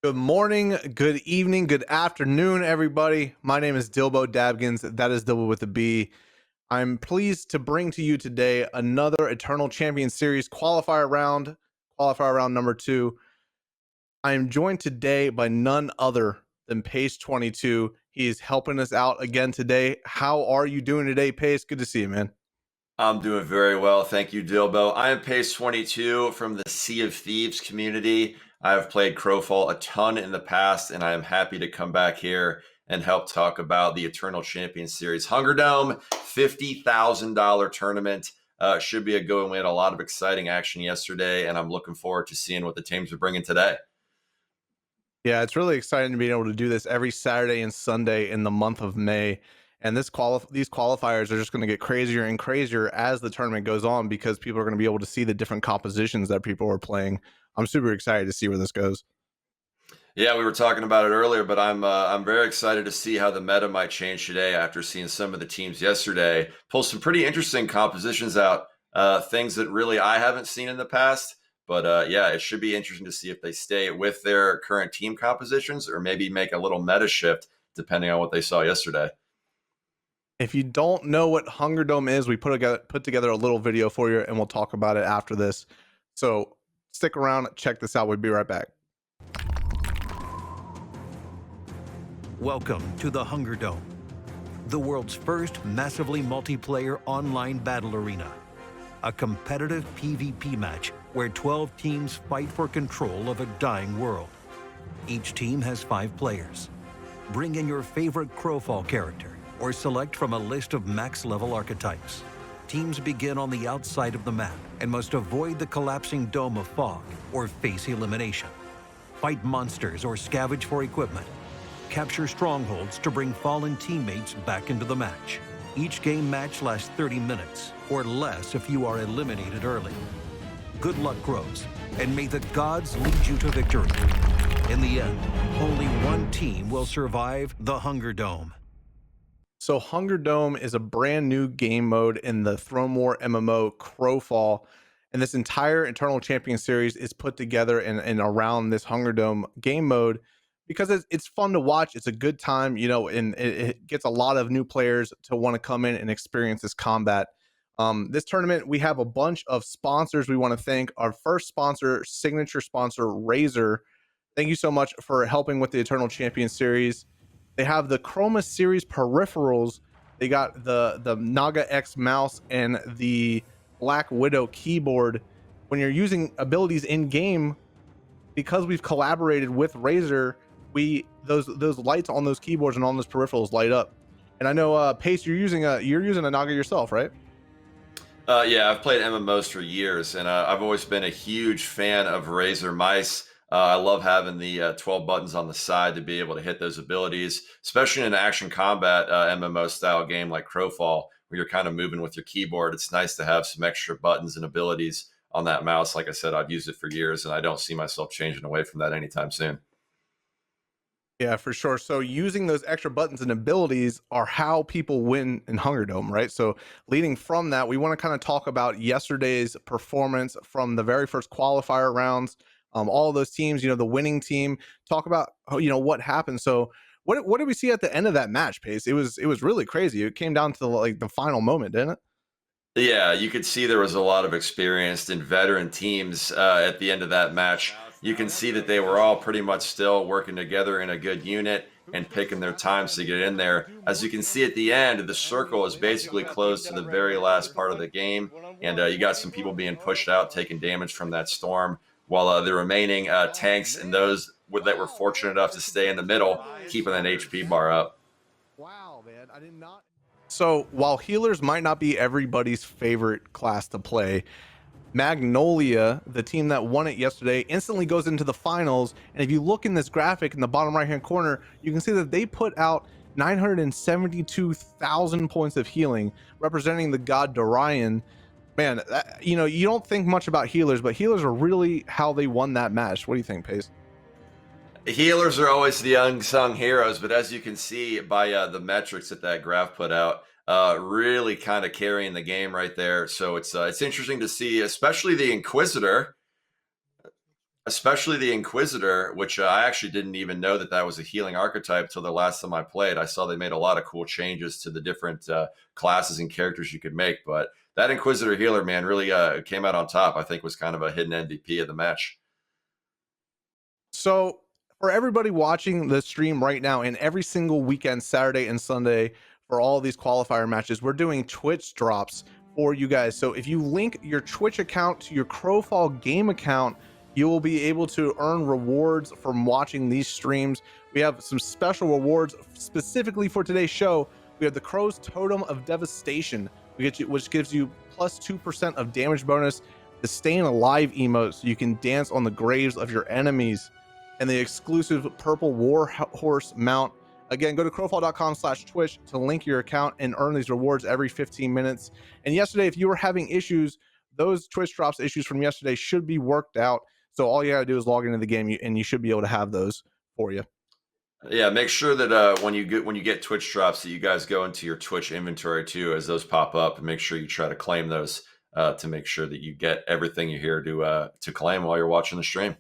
Good morning, good evening, good afternoon, everybody. My name is Dilbo Dabgins. That is Dilbo with a B. I'm pleased to bring to you today another Eternal Champions Series qualifier round number 2. I am joined today by none other than Pace22. He is helping us out again today. How are you doing today, Pace? Good to see you, man. I'm doing very well. Thank you, Dilbo. I am Pace22 from the Sea of Thieves community. I have played Crowfall a ton in the past, and I am happy to come back here and help talk about the Eternal Champions Series. HungerDome, $50,000 tournament. Should be a go and win. A lot of exciting action yesterday, and I'm looking forward to seeing what the teams are bringing today. Yeah, it's really exciting to be able to do this every Saturday and Sunday in the month of May. And these qualifiers are just going to get crazier and crazier as the tournament goes on because people are going to be able to see the different compositions that people are playing. I'm super excited to see where this goes. Yeah, we were talking about it earlier, but I'm very excited to see how the meta might change today after seeing some of the teams yesterday pull some pretty interesting compositions out, things that really I haven't seen in the past. But yeah, it should be interesting to see if they stay with their current team compositions or maybe make a little meta shift depending on what they saw yesterday. If you don't know what HungerDome is, we put together a little video for you, and we'll talk about it after this. So stick around, check this out. We'll be right back. Welcome to the HungerDome, the world's first massively multiplayer online battle arena. A competitive PvP match where 12 teams fight for control of a dying world. Each team has 5 players. Bring in your favorite Crowfall character or select from a list of max-level archetypes. Teams begin on the outside of the map and must avoid the collapsing dome of fog or face elimination. Fight monsters or scavenge for equipment. Capture strongholds to bring fallen teammates back into the match. Each game match lasts 30 minutes, or less if you are eliminated early. Good luck grows, and may the gods lead you to victory. In the end, only one team will survive the HungerDome. So HungerDome is a brand new game mode in the Throne War MMO Crowfall. And this entire Eternal Champions Series is put together and around this HungerDome game mode because it's fun to watch. It's a good time, you know, and it gets a lot of new players to want to come in and experience this combat. This tournament, we have a bunch of sponsors we want to thank. Our first sponsor, signature sponsor, Razer. Thank you so much for helping with the Eternal Champions Series. They have the Chroma Series peripherals. They got the Naga X mouse and the Black Widow keyboard. When you're using abilities in game, because we've collaborated with Razer, those lights on those keyboards and on those peripherals light up. And I know Pace, you're using a Naga yourself, right? Yeah, I've played MMOs for years, and I've always been a huge fan of Razer mice. I love having the 12 buttons on the side to be able to hit those abilities, especially in an action combat MMO style game like Crowfall, where you're kind of moving with your keyboard. It's nice to have some extra buttons and abilities on that mouse. Like I said, I've used it for years, and I don't see myself changing away from that anytime soon. Yeah, for sure. So using those extra buttons and abilities are how people win in HungerDome, right? So leading from that, we want to kind of talk about yesterday's performance from the very first qualifier rounds. All of those teams, you know, the winning team, talk about, you know, what happened. So what did we see at the end of that match, Pace? It was really crazy. It came down to like the final moment, didn't it? Yeah, you could see there was a lot of experienced and veteran teams at the end of that match. You can see that they were all pretty much still working together in a good unit and picking their times to get in there. As you can see at the end, the circle is basically closed to the very last part of the game, and you got some people being pushed out, taking damage from that storm, while the remaining tanks and those that were fortunate enough to stay in the middle, keeping that HP bar up. Wow, man. I did not. So while healers might not be everybody's favorite class to play, Magnolia, the team that won it yesterday, instantly goes into the finals. And if you look in this graphic in the bottom right hand corner, you can see that they put out 972,000 points of healing, representing the god Dorian. Man, you know, you don't think much about healers, but healers are really how they won that match. What do you think, Pace? Healers are always the unsung heroes, but as you can see by the metrics that graph put out, really kind of carrying the game right there. So it's interesting to see, especially the Inquisitor. especially the Inquisitor, which I actually didn't even know that that was a healing archetype till the last time I played. I saw they made a lot of cool changes to the different classes and characters you could make, but that Inquisitor healer, man, really came out on top. I think was kind of a hidden MVP of the match. So for everybody watching the stream right now, and every single weekend, Saturday and Sunday, for all of these qualifier matches, we're doing Twitch drops for you guys. So if you link your Twitch account to your Crowfall game account, you will be able to earn rewards from watching these streams. We have some special rewards specifically for today's show. We have the Crow's Totem of Devastation, which gives you plus 2% of damage bonus, the Staying Alive emote, so you can dance on the graves of your enemies, and the exclusive purple war horse mount. Again, go to crowfall.com/twitch to link your account and earn these rewards every 15 minutes. And yesterday, if you were having issues, those Twitch drops issues from yesterday should be worked out. So all you gotta do is log into the game, and you should be able to have those for you. Yeah, make sure that when you get Twitch drops, that you guys go into your Twitch inventory too, as those pop up, and make sure you try to claim those to make sure that you get everything you're here to claim while you're watching the stream.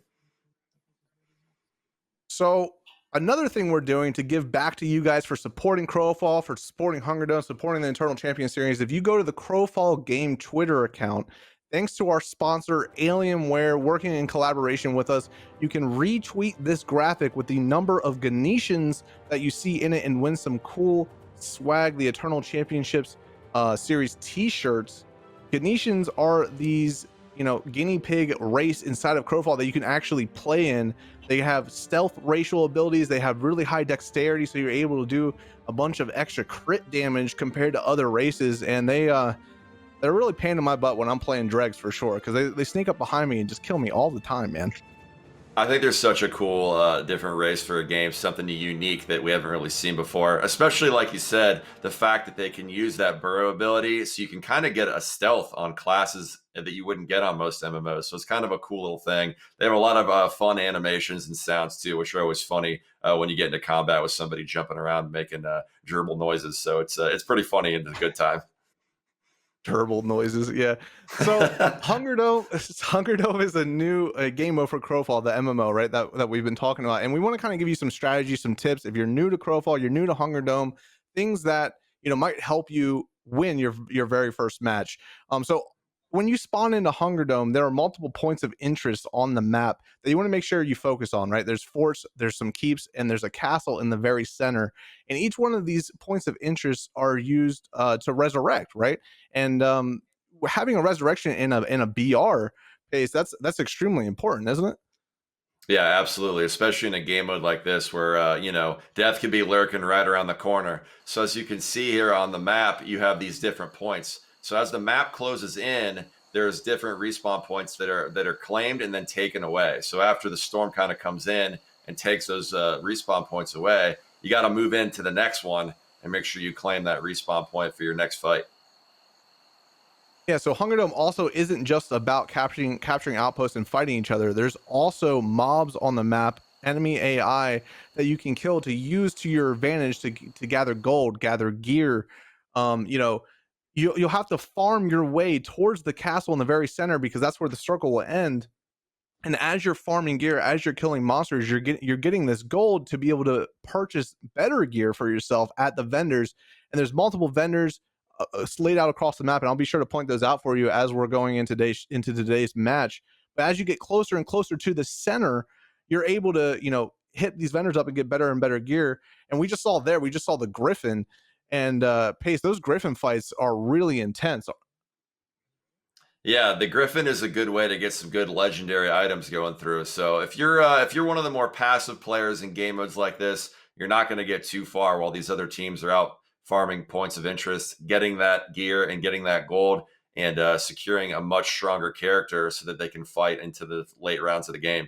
So another thing we're doing to give back to you guys for supporting Crowfall, for supporting HungerDome, supporting the Eternal Champions Series, if you go to the Crowfall Game Twitter account, thanks to our sponsor Alienware, working in collaboration with us, you can retweet this graphic with the number of Ganetians that you see in it and win some cool swag, the Eternal Championships Series t-shirts. Ganetians are these, guinea pig race inside of Crowfall that you can actually play in. They have stealth racial abilities. They have really high dexterity, so you're able to do a bunch of extra crit damage compared to other races. And they're really pain in my butt when I'm playing dregs, for sure, because they sneak up behind me and just kill me all the time, man. I think there's such a cool different race for a game, something unique that we haven't really seen before, especially like you said, the fact that they can use that burrow ability, so you can kind of get a stealth on classes that you wouldn't get on most MMOs. So it's kind of a cool little thing. They have a lot of fun animations and sounds too, which are always funny when you get into combat with somebody jumping around making gerbil noises. So it's pretty funny and a good time. Turbo noises, yeah. So HungerDome is a new game mode for Crowfall, the MMO, right? That we've been talking about, and we want to kind of give you some strategies, some tips. If you're new to Crowfall, you're new to HungerDome, things that might help you win your very first match. So when you spawn into HungerDome, there are multiple points of interest on the map that you want to make sure you focus on, right? There's forts, there's some keeps, and there's a castle in the very center. And each one of these points of interest are used to resurrect, right? And having a resurrection in a BR pace, that's extremely important, isn't it? Yeah, absolutely. Especially in a game mode like this where, death can be lurking right around the corner. So as you can see here on the map, you have these different points. So as the map closes in, there's different respawn points that are claimed and then taken away. So after the storm kind of comes in and takes those respawn points away, you got to move into the next one and make sure you claim that respawn point for your next fight. Yeah, so HungerDome also isn't just about capturing outposts and fighting each other. There's also mobs on the map, enemy AI that you can kill to use to your advantage to gather gold, gather gear. You'll have to farm your way towards the castle in the very center, because that's where the circle will end. And as you're farming gear, as you're killing monsters, you're getting this gold to be able to purchase better gear for yourself at the vendors. And there's multiple vendors laid out across the map, and I'll be sure to point those out for you as we're going into today's match. But as you get closer and closer to the center, you're able to hit these vendors up and get better and better gear. And we just saw the Griffin and Pace. Those Griffin fights are really intense. Yeah, the Griffin is a good way to get some good legendary items going through. So if you're one of the more passive players in game modes like this, you're not going to get too far while these other teams are out farming points of interest, getting that gear and getting that gold, and securing a much stronger character so that they can fight into the late rounds of the game.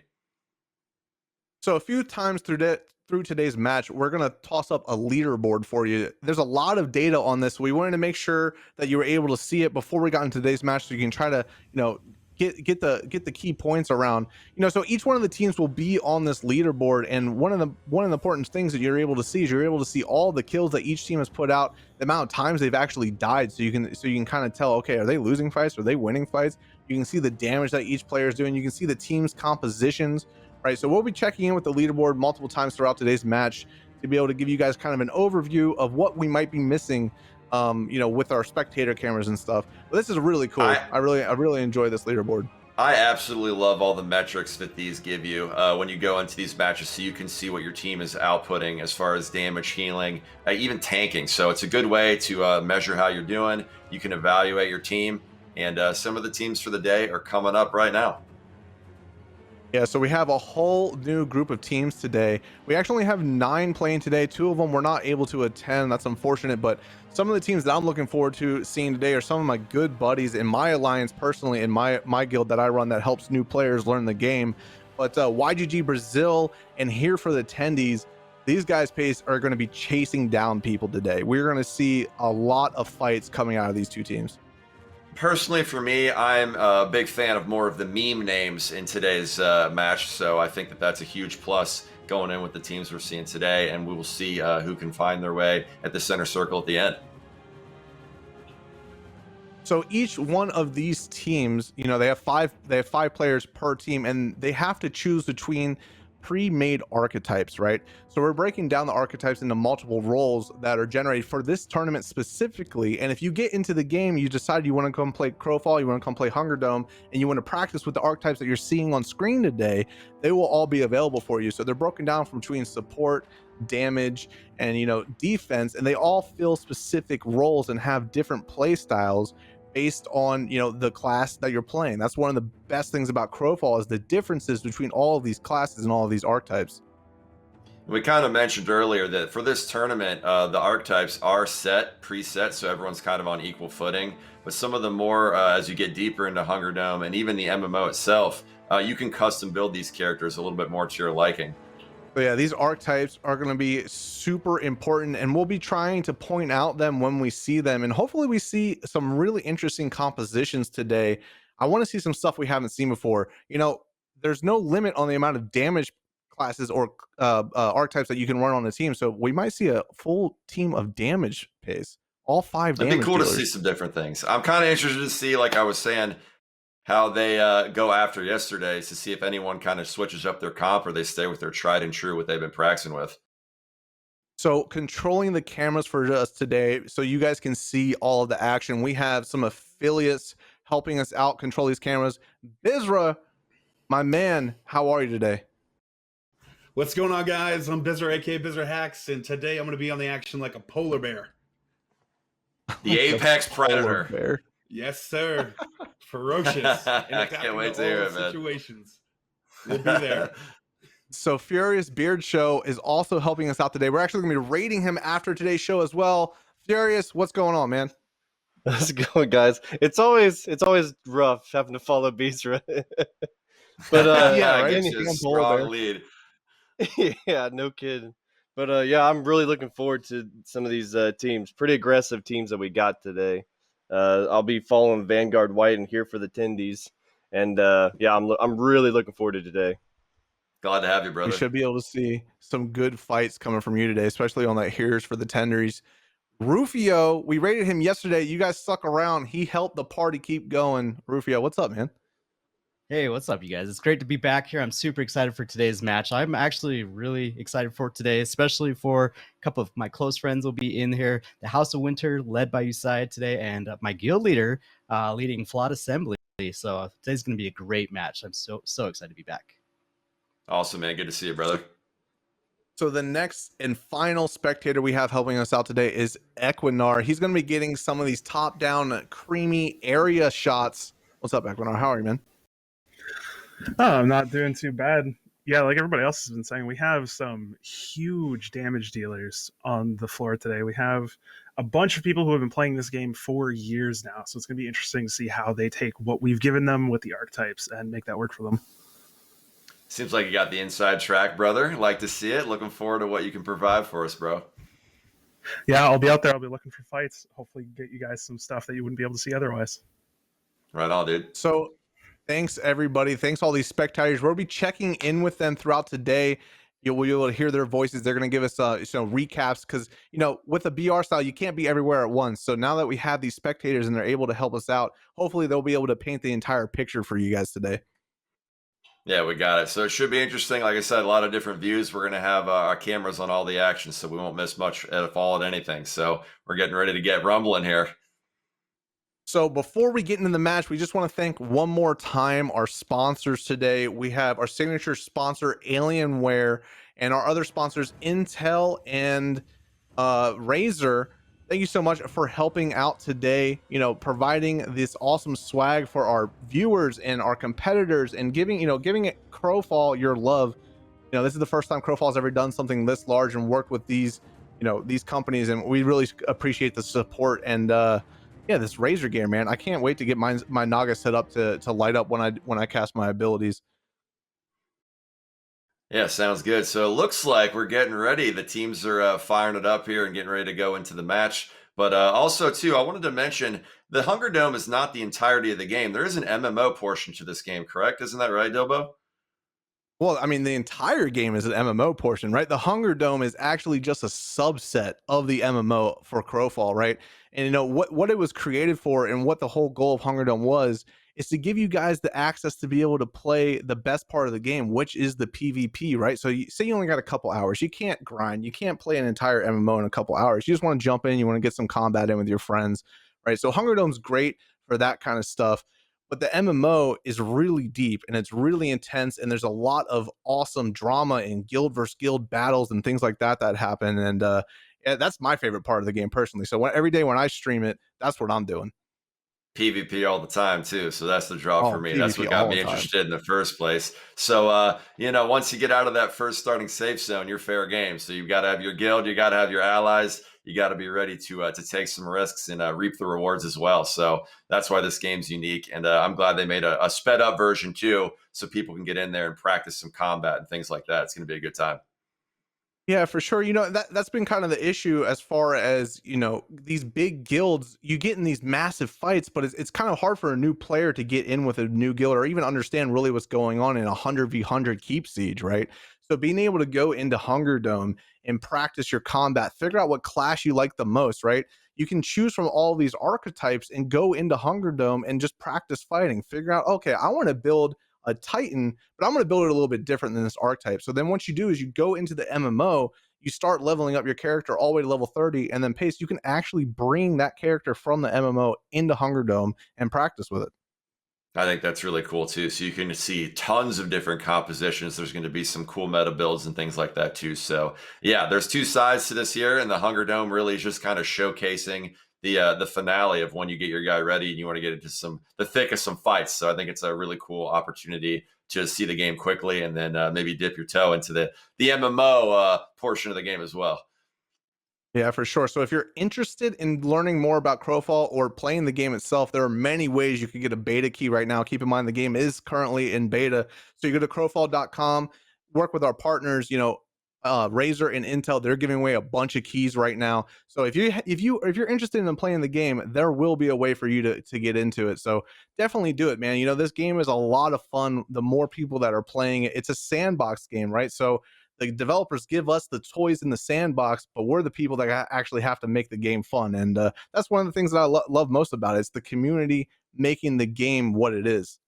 So a few times through today's match, we're going to toss up a leaderboard for you. There's a lot of data on this. We wanted to make sure that you were able to see it before we got into today's match, so you can try to, get the key points around. So each one of the teams will be on this leaderboard, and one of the important things that you're able to see is you're able to see all the kills that each team has put out, the amount of times they've actually died, so you can kind of tell, okay, are they losing fights, are they winning fights? You can see the damage that each player is doing, you can see the team's compositions, right? So we'll be checking in with the leaderboard multiple times throughout today's match to be able to give you guys kind of an overview of what we might be missing, with our spectator cameras and stuff. But this is really cool. I really enjoy this leaderboard. I absolutely love all the metrics that these give you when you go into these matches, so you can see what your team is outputting as far as damage, healing, even tanking. So it's a good way to measure how you're doing. You can evaluate your team, and some of the teams for the day are coming up right now. Yeah, so we have a whole new group of teams today. We actually have 9 playing today. 2 of them were not able to attend. That's unfortunate, but some of the teams that I'm looking forward to seeing today are some of my good buddies in my alliance personally, in my guild that I run that helps new players learn the game. But YGG Brazil and Here for the Tendies, these guys are going to be chasing down people today. We're going to see a lot of fights coming out of these 2 teams. Personally, for me, I'm a big fan of more of the meme names in today's match, so I think that that's a huge plus going in with the teams we're seeing today, and we will see who can find their way at the center circle at the end. So each one of these teams, they have 5 players per team, and they have to choose between pre-made archetypes, right? So we're breaking down the archetypes into multiple roles that are generated for this tournament specifically. And if you get into the game, you decide you want to come play Crowfall, you want to come play HungerDome, and you want to practice with the archetypes that you're seeing on screen today, they will all be available for you. So they're broken down from between support, damage, and defense, and they all fill specific roles and have different play styles based on the class that you're playing. That's one of the best things about Crowfall, is the differences between all of these classes and all of these archetypes. We kind of mentioned earlier that for this tournament, the archetypes are preset, so everyone's kind of on equal footing. But some of the more, as you get deeper into HungerDome and even the MMO itself, you can custom build these characters a little bit more to your liking. So yeah, these archetypes are going to be super important, and we'll be trying to point out them when we see them, and hopefully we see some really interesting compositions today. I want to see some stuff we haven't seen before. There's no limit on the amount of damage classes or archetypes that you can run on a team, so we might see a full team of damage pace, all 5 damage. It'd be cool dealers. to see some different things. I'm kind of interested to see, like I was saying, how they go after yesterday's, to see if anyone kind of switches up their comp or they stay with their tried and true what they've been practicing with. So controlling the cameras for us today, so you guys can see all of the action. We have some affiliates helping us out control these cameras. Bizra, my man, how are you today? What's going on, guys? I'm Bizra, aka Bizra Hacks, and today I'm going to be on the action like a polar bear. The apex predator. Bear. Yes, sir. Ferocious. And I can't wait to hear it, man. Situations. We'll be there. So Furious Beard Show is also helping us out today. We're actually going to be rating him after today's show as well. Furious, what's going on, man? How's it going, guys? It's always rough having to follow Bizra. But yeah, right? It's a strong lead. Yeah, no kidding. But yeah, I'm really looking forward to some of these teams. Pretty aggressive teams that we got today. I'll be following Vanguard White and Here for the Tendies, and yeah, I'm really looking forward to today. Glad to have you, brother. We should be able to see some good fights coming from you today, especially on that Here's for the Tendies. Rufio, we rated him yesterday. You guys stuck around. He helped the party keep going. Rufio, what's up, man? Hey, what's up, you guys? It's great to be back here. I'm super excited for today's match. I'm actually really excited for today, especially for a couple of my close friends will be in here. The House of Winter, led by Usai today, and my guild leader leading Flawed Assembly. So today's going to be a great match. I'm so excited to be back. Awesome, man. Good to see you, brother. So the next and final spectator we have helping us out today is Equinar. He's going to be getting some of these top-down, creamy area shots. What's up, Equinar? How are you, man? Oh, I'm not doing too bad. Yeah, like everybody else has been saying, we have some huge damage dealers on the floor today. We have a bunch of people who have been playing this game for years now, so it's going to be interesting to see how they take what we've given them with the archetypes and make that work for them. Seems like you got the inside track, brother. Like to see it. Looking forward to what you can provide for us, bro. Yeah, I'll be out there. I'll be looking for fights. Hopefully get you guys some stuff that you wouldn't be able to see otherwise. Right on, dude. So Thanks, everybody. Thanks, all these spectators. We'll be checking in with them throughout today. You'll be able to hear their voices. They're going to give us recaps because, with a BR style, you can't be everywhere at once. So now that we have these spectators and they're able to help us out, hopefully they'll be able to paint the entire picture for you guys today. Yeah, we got it. So it should be interesting. Like I said, a lot of different views. We're going to have our cameras on all the action, so we won't miss much at all at anything. So we're getting ready to get rumbling here. So before we get into the match, we just want to thank one more time our sponsors today. We have our signature sponsor, Alienware, and our other sponsors, Intel and Razer. Thank you so much for helping out today, providing this awesome swag for our viewers and our competitors and giving it Crowfall your love. This is the first time Crowfall's ever done something this large and worked with these companies, and we really appreciate the support. And this Razer gear, man, I can't wait to get my Naga set up to light up when I cast my abilities. Yeah, sounds good. So it looks like we're getting ready. The teams are firing it up here and getting ready to go into the match. But also, too, I wanted to mention the Hunger Dome is not the entirety of the game. There is an MMO portion to this game, correct? Isn't that right, Dobo? Well, I mean, the entire game is an MMO portion, right? The Hunger Dome is actually just a subset of the MMO for Crowfall, right? And what it was created for and what the whole goal of Hunger Dome was is to give you guys the access to be able to play the best part of the game, which is the PvP, right? So say you only got a couple hours. You can't grind. You can't play an entire MMO in a couple hours. You just want to jump in. You want to get some combat in with your friends, right? So Hunger Dome's great for that kind of stuff. But the MMO is really deep and it's really intense, and there's a lot of awesome drama and guild versus guild battles and things like that happen. And that's my favorite part of the game personally. So every day when I stream it, that's what I'm doing. PvP all the time too, so that's the draw for me. PvP That's what got all me the time. interested in the first place. So once you get out of that first starting safe zone, you're fair game. So you've got to have your guild, you got to have your allies, you got to be ready to take some risks and reap the rewards as well. So that's why this game's unique, and I'm glad they made a sped up version too, so people can get in there and practice some combat and things like that. It's going to be a good time. Yeah, for sure. That's been kind of the issue as far as, these big guilds, you get in these massive fights, but it's kind of hard for a new player to get in with a new guild or even understand really what's going on in a 100v100 keep siege, right? So being able to go into Hunger Dome and practice your combat, figure out what class you like the most, right? You can choose from all these archetypes and go into Hunger Dome and just practice fighting. Figure out, okay, I want to build a Titan, but I'm going to build it a little bit different than this archetype. So then what you do is you go into the MMO, you start leveling up your character all the way to level 30, and then Pace, you can actually bring that character from the MMO into Hunger Dome and practice with it. I think that's really cool too. So you can see tons of different compositions. There's going to be some cool meta builds and things like that too. So yeah, there's two sides to this here, and the Hunger Dome really is just kind of showcasing the finale of when you get your guy ready and you want to get into the thick of some fights. So I think it's a really cool opportunity to see the game quickly and then maybe dip your toe into the MMO portion of the game as well. Yeah, for sure. So if you're interested in learning more about Crowfall or playing the game itself, there are many ways you can get a beta key right now. Keep in mind the game is currently in beta. So you go to crowfall.com, work with our partners, Razer and Intel. They're giving away a bunch of keys right now. So if you're interested in playing the game, there will be a way for you to get into it. So definitely do it, man. This game is a lot of fun. The more people that are playing it, it's a sandbox game, right? So the developers give us the toys in the sandbox, but we're the people that actually have to make the game fun. And that's one of the things that I love most about it. It's the community making the game what it is.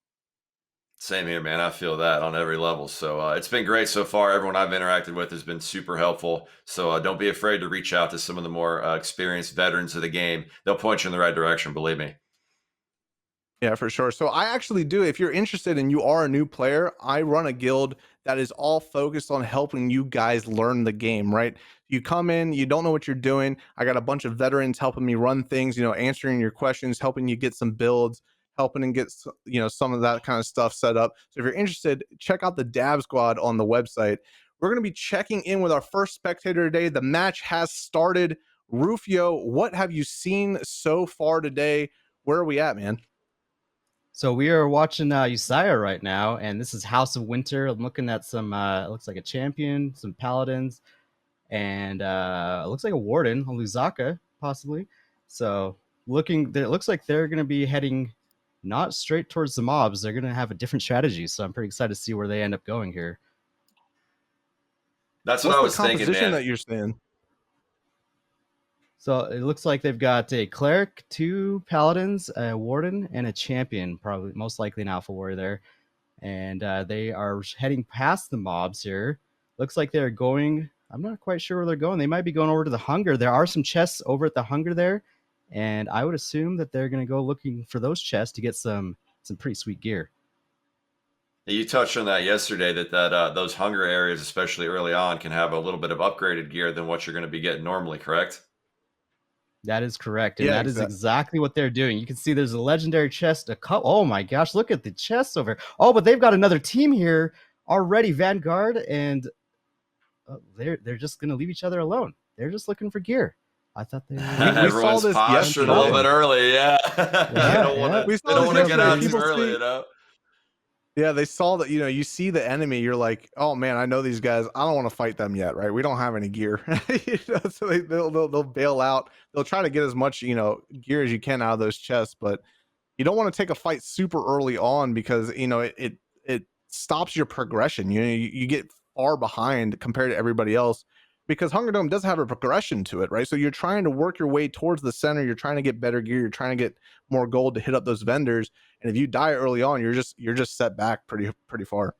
Same here, man. I feel that on every level. So it's been great so far. Everyone I've interacted with has been super helpful. So don't be afraid to reach out to some of the more experienced veterans of the game. They'll point you in the right direction, believe me. Yeah, for sure. So I actually do. If you're interested and you are a new player, I run a guild that is all focused on helping you guys learn the game, right? You come in, you don't know what you're doing. I got a bunch of veterans helping me run things, answering your questions, helping you get some builds, helping and get, some of that kind of stuff set up. So if you're interested, check out the Dab Squad on the website. We're going to be checking in with our first spectator today. The match has started. Rufio, what have you seen so far today? Where are we at, man? So we are watching Usaya right now, and this is House of Winter. I'm looking at some, it looks like a champion, some paladins, and it looks like a warden, a Luzaka, possibly. So it looks like they're going to be heading not straight towards the mobs. They're going to have a different strategy. So I'm pretty excited to see where they end up going here. That's what I was the thinking, composition man. that you're saying? So it looks like they've got a cleric, 2 paladins, a warden, and a champion, probably most likely an alpha warrior there. And they are heading past the mobs here. Looks like they're going, I'm not quite sure where they're going. They might be going over to the hunger. There are some chests over at the hunger there. And I would assume that they're going to go looking for those chests to get some pretty sweet gear. You touched on that yesterday, that those hunger areas, especially early on, can have a little bit of upgraded gear than what you're going to be getting normally, correct? That is correct. And Yeah, that is exactly what they're doing. You can see there's a legendary chest. Oh my gosh, look at the chests over here. Oh, but they've got another team here already, Vanguard, and they're just going to leave each other alone. They're just looking for gear. I thought they were... Everyone's postured a little bit early, yeah. They don't want to get out too early, you know? Yeah, they saw that, you see the enemy, you're like, oh man, I know these guys. I don't want to fight them yet, right? We don't have any gear. So they'll bail out. They'll try to get as much, gear as you can out of those chests, but you don't want to take a fight super early on because, it stops your progression. You get far behind compared to everybody else because HungerDome does have a progression to it, right? So you're trying to work your way towards the center. You're trying to get better gear. You're trying to get more gold to hit up those vendors. And if you die early on, you're just set back pretty far.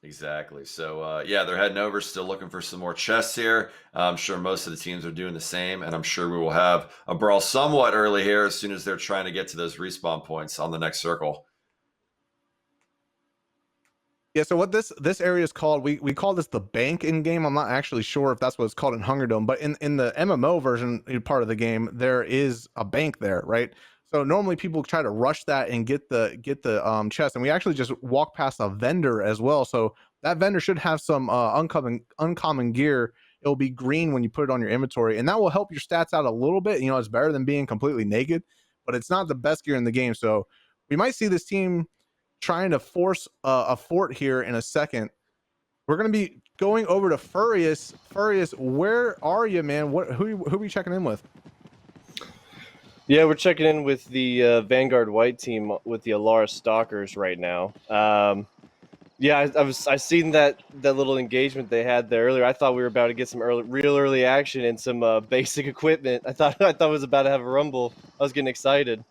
Exactly. So yeah, they're heading over, still looking for some more chests here. I'm sure most of the teams are doing the same, and I'm sure we will have a brawl somewhat early here as soon as they're trying to get to those respawn points on the next circle. Yeah, so what this area is called, we call this the bank in game. I'm not actually sure if that's what it's called in HungerDome, but in the MMO version part of the game, there is a bank there, right? So normally people try to rush that and get the chest, and we actually just walk past a vendor as well. So that vendor should have some uncommon gear. It'll be green when you put it on your inventory, and that will help your stats out a little bit. It's better than being completely naked, but it's not the best gear in the game. So we might see this team trying to force a fort here in a second. We're going to be going over to Furious. Furious, where are you, man? Who are we checking in with? Yeah, we're checking in with the Vanguard White team with the Alara Stalkers right now. Yeah, I seen that little engagement they had there earlier. I thought we were about to get some real early action and some basic equipment. I thought it was about to have a rumble. I was getting excited.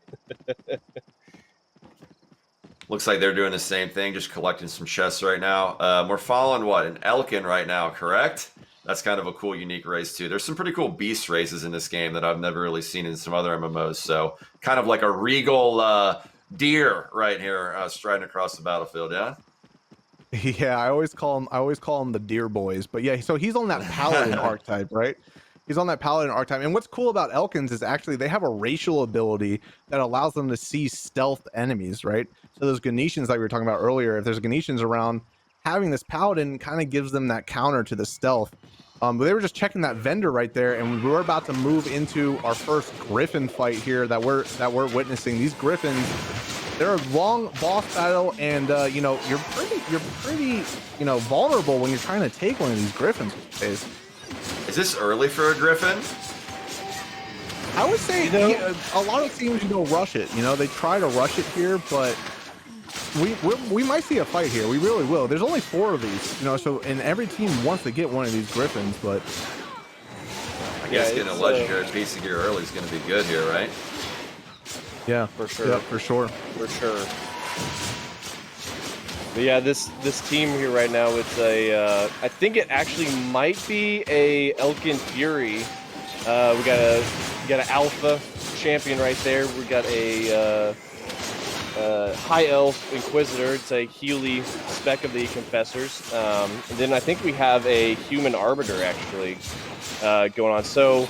Looks like they're doing the same thing, just collecting some chests right now. We're following an Elkin right now, correct? That's kind of a cool, unique race too. There's some pretty cool beast races in this game that I've never really seen in some other MMOs. So kind of like a regal deer right here, striding across the battlefield. Yeah. Yeah, I always call them the deer boys. But yeah, so he's on that paladin archetype, right? He's on that paladin archetype. And what's cool about Elkins is actually they have a racial ability that allows them to see stealth enemies, right? So those Ganetians that we were talking about earlier, if there's Ganetians around, having this paladin kind of gives them that counter to the stealth. But they were just checking that vendor right there, and we're about to move into our first Griffin fight here that we're witnessing. These Griffins, they're a long boss battle, and you're pretty vulnerable when you're trying to take one of these Griffins. Is this early for a Griffin? I would say a lot of teams rush it. They try to rush it here, but we might see a fight here. We really will. There's only 4 of these, so and every team wants to get one of these Griffins, but I guess getting a legendary piece of gear early is going to be good here, right? Yeah, for sure. Yeah, for sure. For sure. But yeah, this team here right now, it's I think it actually might be a Elkin Fury. We got an alpha champion right there. We got a high elf inquisitor. It's a Healy spec of the confessors. And then I think we have a human arbiter actually going on. So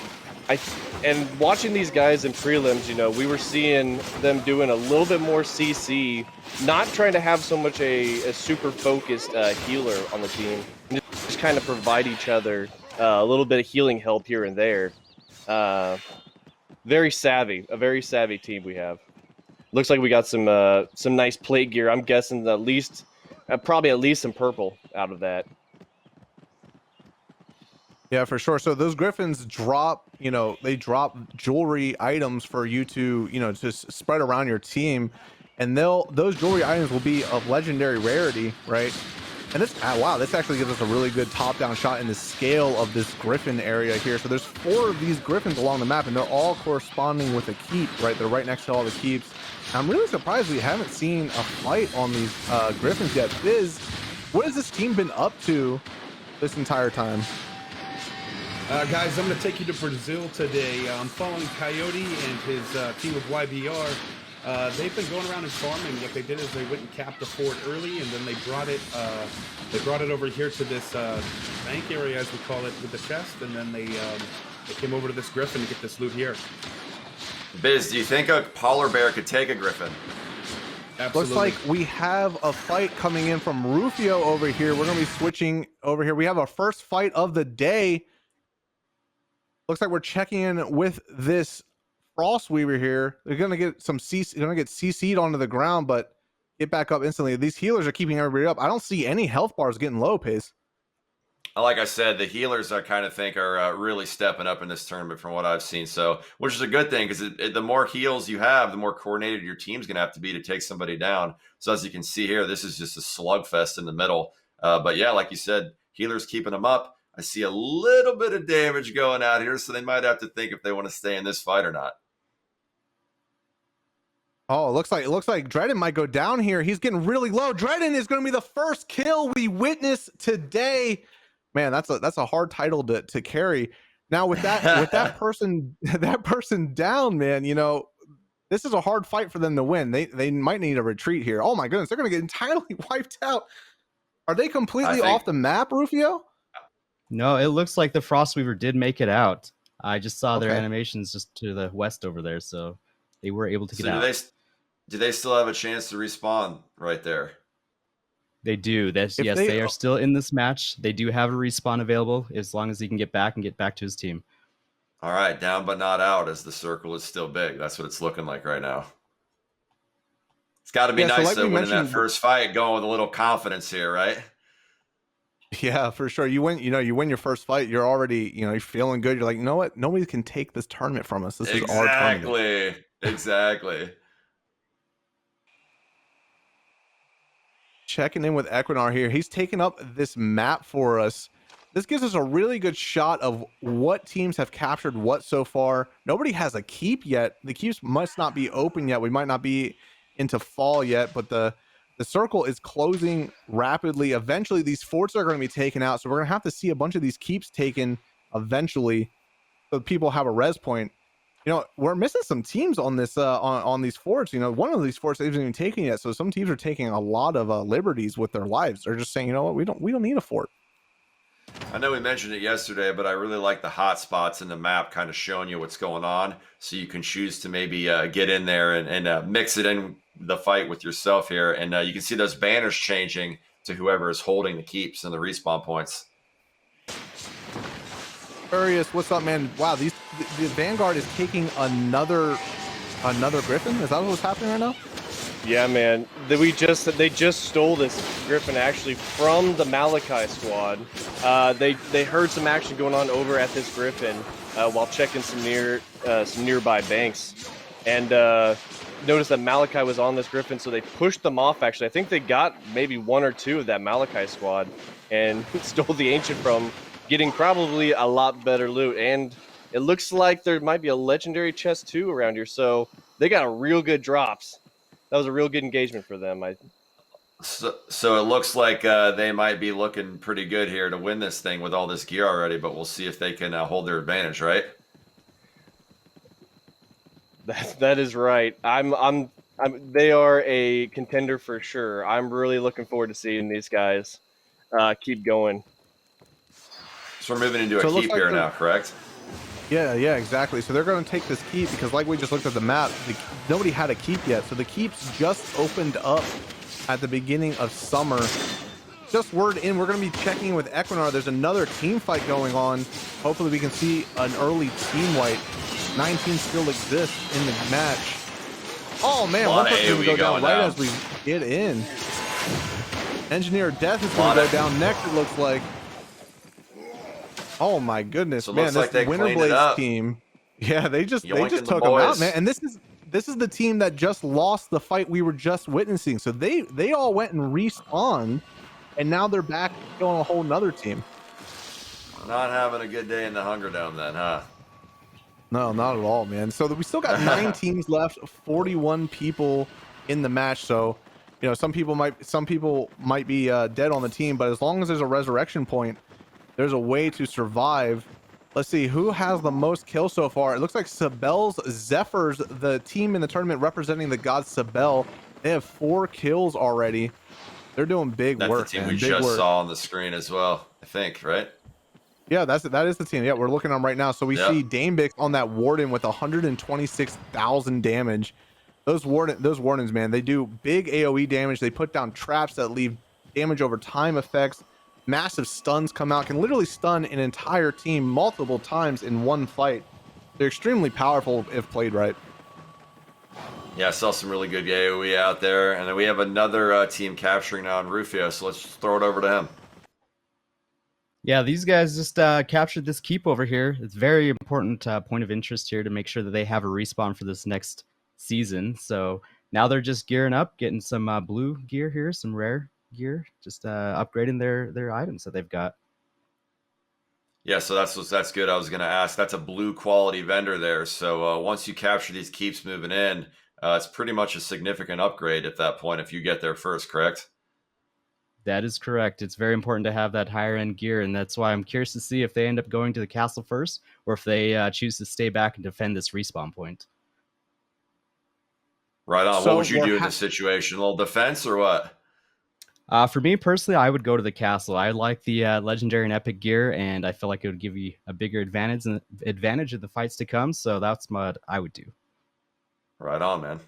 and watching these guys in prelims, we were seeing them doing a little bit more CC, not trying to have so much a super focused healer on the team, and just kind of provide each other a little bit of healing help here and there. A very savvy team we have. Looks like we got some nice plate gear. I'm guessing probably at least some purple out of that. Yeah, for sure. So those Griffins drop, they drop jewelry items for you to, to spread around your team. and those jewelry items will be of legendary rarity, right? And this, wow, this actually gives us a really good top-down shot in the scale of this Griffin area here. So there's 4 of these Griffins along the map, and they're all corresponding with a keep, right? They're right next to all the keeps. And I'm really surprised we haven't seen a fight on these Griffins yet. Biz, what has this team been up to this entire time? Guys, I'm going to take you to Brazil today. I'm following Coyote and his team of YBR. They've been going around and farming. What they did is they went and capped the fort early, and then they brought it over here to this bank area, as we call it, with the chest, and then they came over to this Griffin to get this loot here. Biz, do you think a polar bear could take a Griffin? Absolutely. Looks like we have a fight coming in from Rufio over here. We're going to be switching over here. We have our first fight of the day. Looks like we're checking in with this Frostweaver here. They're going to get some CC'd onto the ground, but get back up instantly. These healers are keeping everybody up. I don't see any health bars getting low, Pace. Like I said, the healers I kind of think are really stepping up in this tournament from what I've seen. So, which is a good thing because the more heals you have, the more coordinated your team's going to have to be to take somebody down. So as you can see here, this is just a slugfest in the middle. But yeah, like you said, healers keeping them up. I see a little bit of damage going out here, so they might have to think if they want to stay in this fight or not. Oh, it looks like Dredden might go down here. He's getting really low. Dredden is going to be the first kill we witness today. Man, that's a hard title to carry. Now with that person down, man, you know, this is a hard fight for them to win. They might need a retreat here. Oh my goodness, they're going to get entirely wiped out. Are they completely off the map, Rufio? No, it looks like the Frostweaver did make it out. I just saw their animations just to the west over there, so they were able to get out. Do they still have a chance to respawn right there? They do. They are still in this match. They do have a respawn available as long as he can get back to his team. All right, down but not out as the circle is still big. That's what it's looking like right now. It's got to be nice though, winning that first fight, going with a little confidence here, right? Yeah, for sure. You win your first fight, you're already, you're feeling good. You're like, you know what? Nobody can take this tournament from us. This is our tournament. Exactly. Checking in with Equinar here. He's taken up this map for us. This gives us a really good shot of what teams have captured what so far. Nobody has a keep yet. The keeps must not be open yet. We might not be into fall yet, but the circle is closing rapidly. Eventually, these forts are going to be taken out, so we're going to have to see a bunch of these keeps taken eventually, so people have a res point. We're missing some teams on this on these forts. One of these forts isn't even taken yet, so some teams are taking a lot of liberties with their lives. They're just saying, you know what, we don't need a fort. I know we mentioned it yesterday, but I really like the hot spots in the map kind of showing you what's going on, so you can choose to maybe get in there and mix it in the fight with yourself here. And you can see those banners changing to whoever is holding the keeps and the respawn points. Furious, what's up, man? Wow, the Vanguard is taking another Griffin. Is that what's happening right now? Yeah, man. They just stole this Griffin actually from the Malachi squad. They heard some action going on over at this Griffin while checking some nearby banks, and noticed that Malachi was on this Griffin, so they pushed them off. Actually, I think they got maybe 1 or 2 of that Malachi squad and stole the Ancient from, getting probably a lot better loot. And it looks like there might be a legendary chest too around here, so they got a real good drops. That was a real good engagement for them. So it looks like they might be looking pretty good here to win this thing with all this gear already, but we'll see if they can hold their advantage, right? That is right. They are a contender for sure. I'm really looking forward to seeing these guys keep going. So we're moving into a keep here now, correct? Yeah, exactly. So they're going to take this keep because, like we just looked at the map, nobody had a keep yet. So the keeps just opened up at the beginning of summer. Just word in, we're going to be checking with Equinar. There's another team fight going on. Hopefully we can see an early team wipe. 19 still exists in the match. Oh man, one person will go down right as we get in. Engineer Death is going to go down next, it looks like. Oh my goodness, so man! This like Winterblades team, yeah, they just took them out, man. And this this is the team that just lost the fight we were just witnessing. So they all went and respawned, and now they're back on a whole nother team. Not having a good day in the HungerDome then, huh? No, not at all, man. So we still got 9 teams left, 41 people in the match. So, you know, some people might be dead on the team, but as long as there's a resurrection point, there's a way to survive. Let's see who has the most kills so far. It looks like Sabel's Zephyrs, the team in the tournament representing the god Sabel. They have 4 kills already. They're doing big That's work. the team man. we Big just work. saw on the screen as well, I think, right? Yeah, that is the team. Yeah, we're looking at them right now. So we see Damebix on that Warden with 126,000 damage. Those Wardens, man, they do big AoE damage. They put down traps that leave damage over time effects. Massive stuns come out, can literally stun an entire team multiple times in one fight. They're extremely powerful if played right. Yeah, I saw some really good AoE out there. And then we have another team capturing now on Rufio, so let's just throw it over to him. Yeah, these guys just captured this keep over here. It's very important point of interest here to make sure that they have a respawn for this next season. So now they're just gearing up, getting some blue gear here, some rare gear, just upgrading their items that they've got. Yeah, so that's good. I was going to ask. That's a blue quality vendor there. So once you capture these keeps moving in, it's pretty much a significant upgrade at that point if you get there first, correct? That is correct. It's very important to have that higher end gear, and that's why I'm curious to see if they end up going to the castle first or if they choose to stay back and defend this respawn point. Right on. So What would you do in this situation? A little defense or what? For me personally, I would go to the castle. I like the legendary and epic gear, and I feel like it would give you a bigger advantage of the fights to come. So that's what I would do. Right on, man.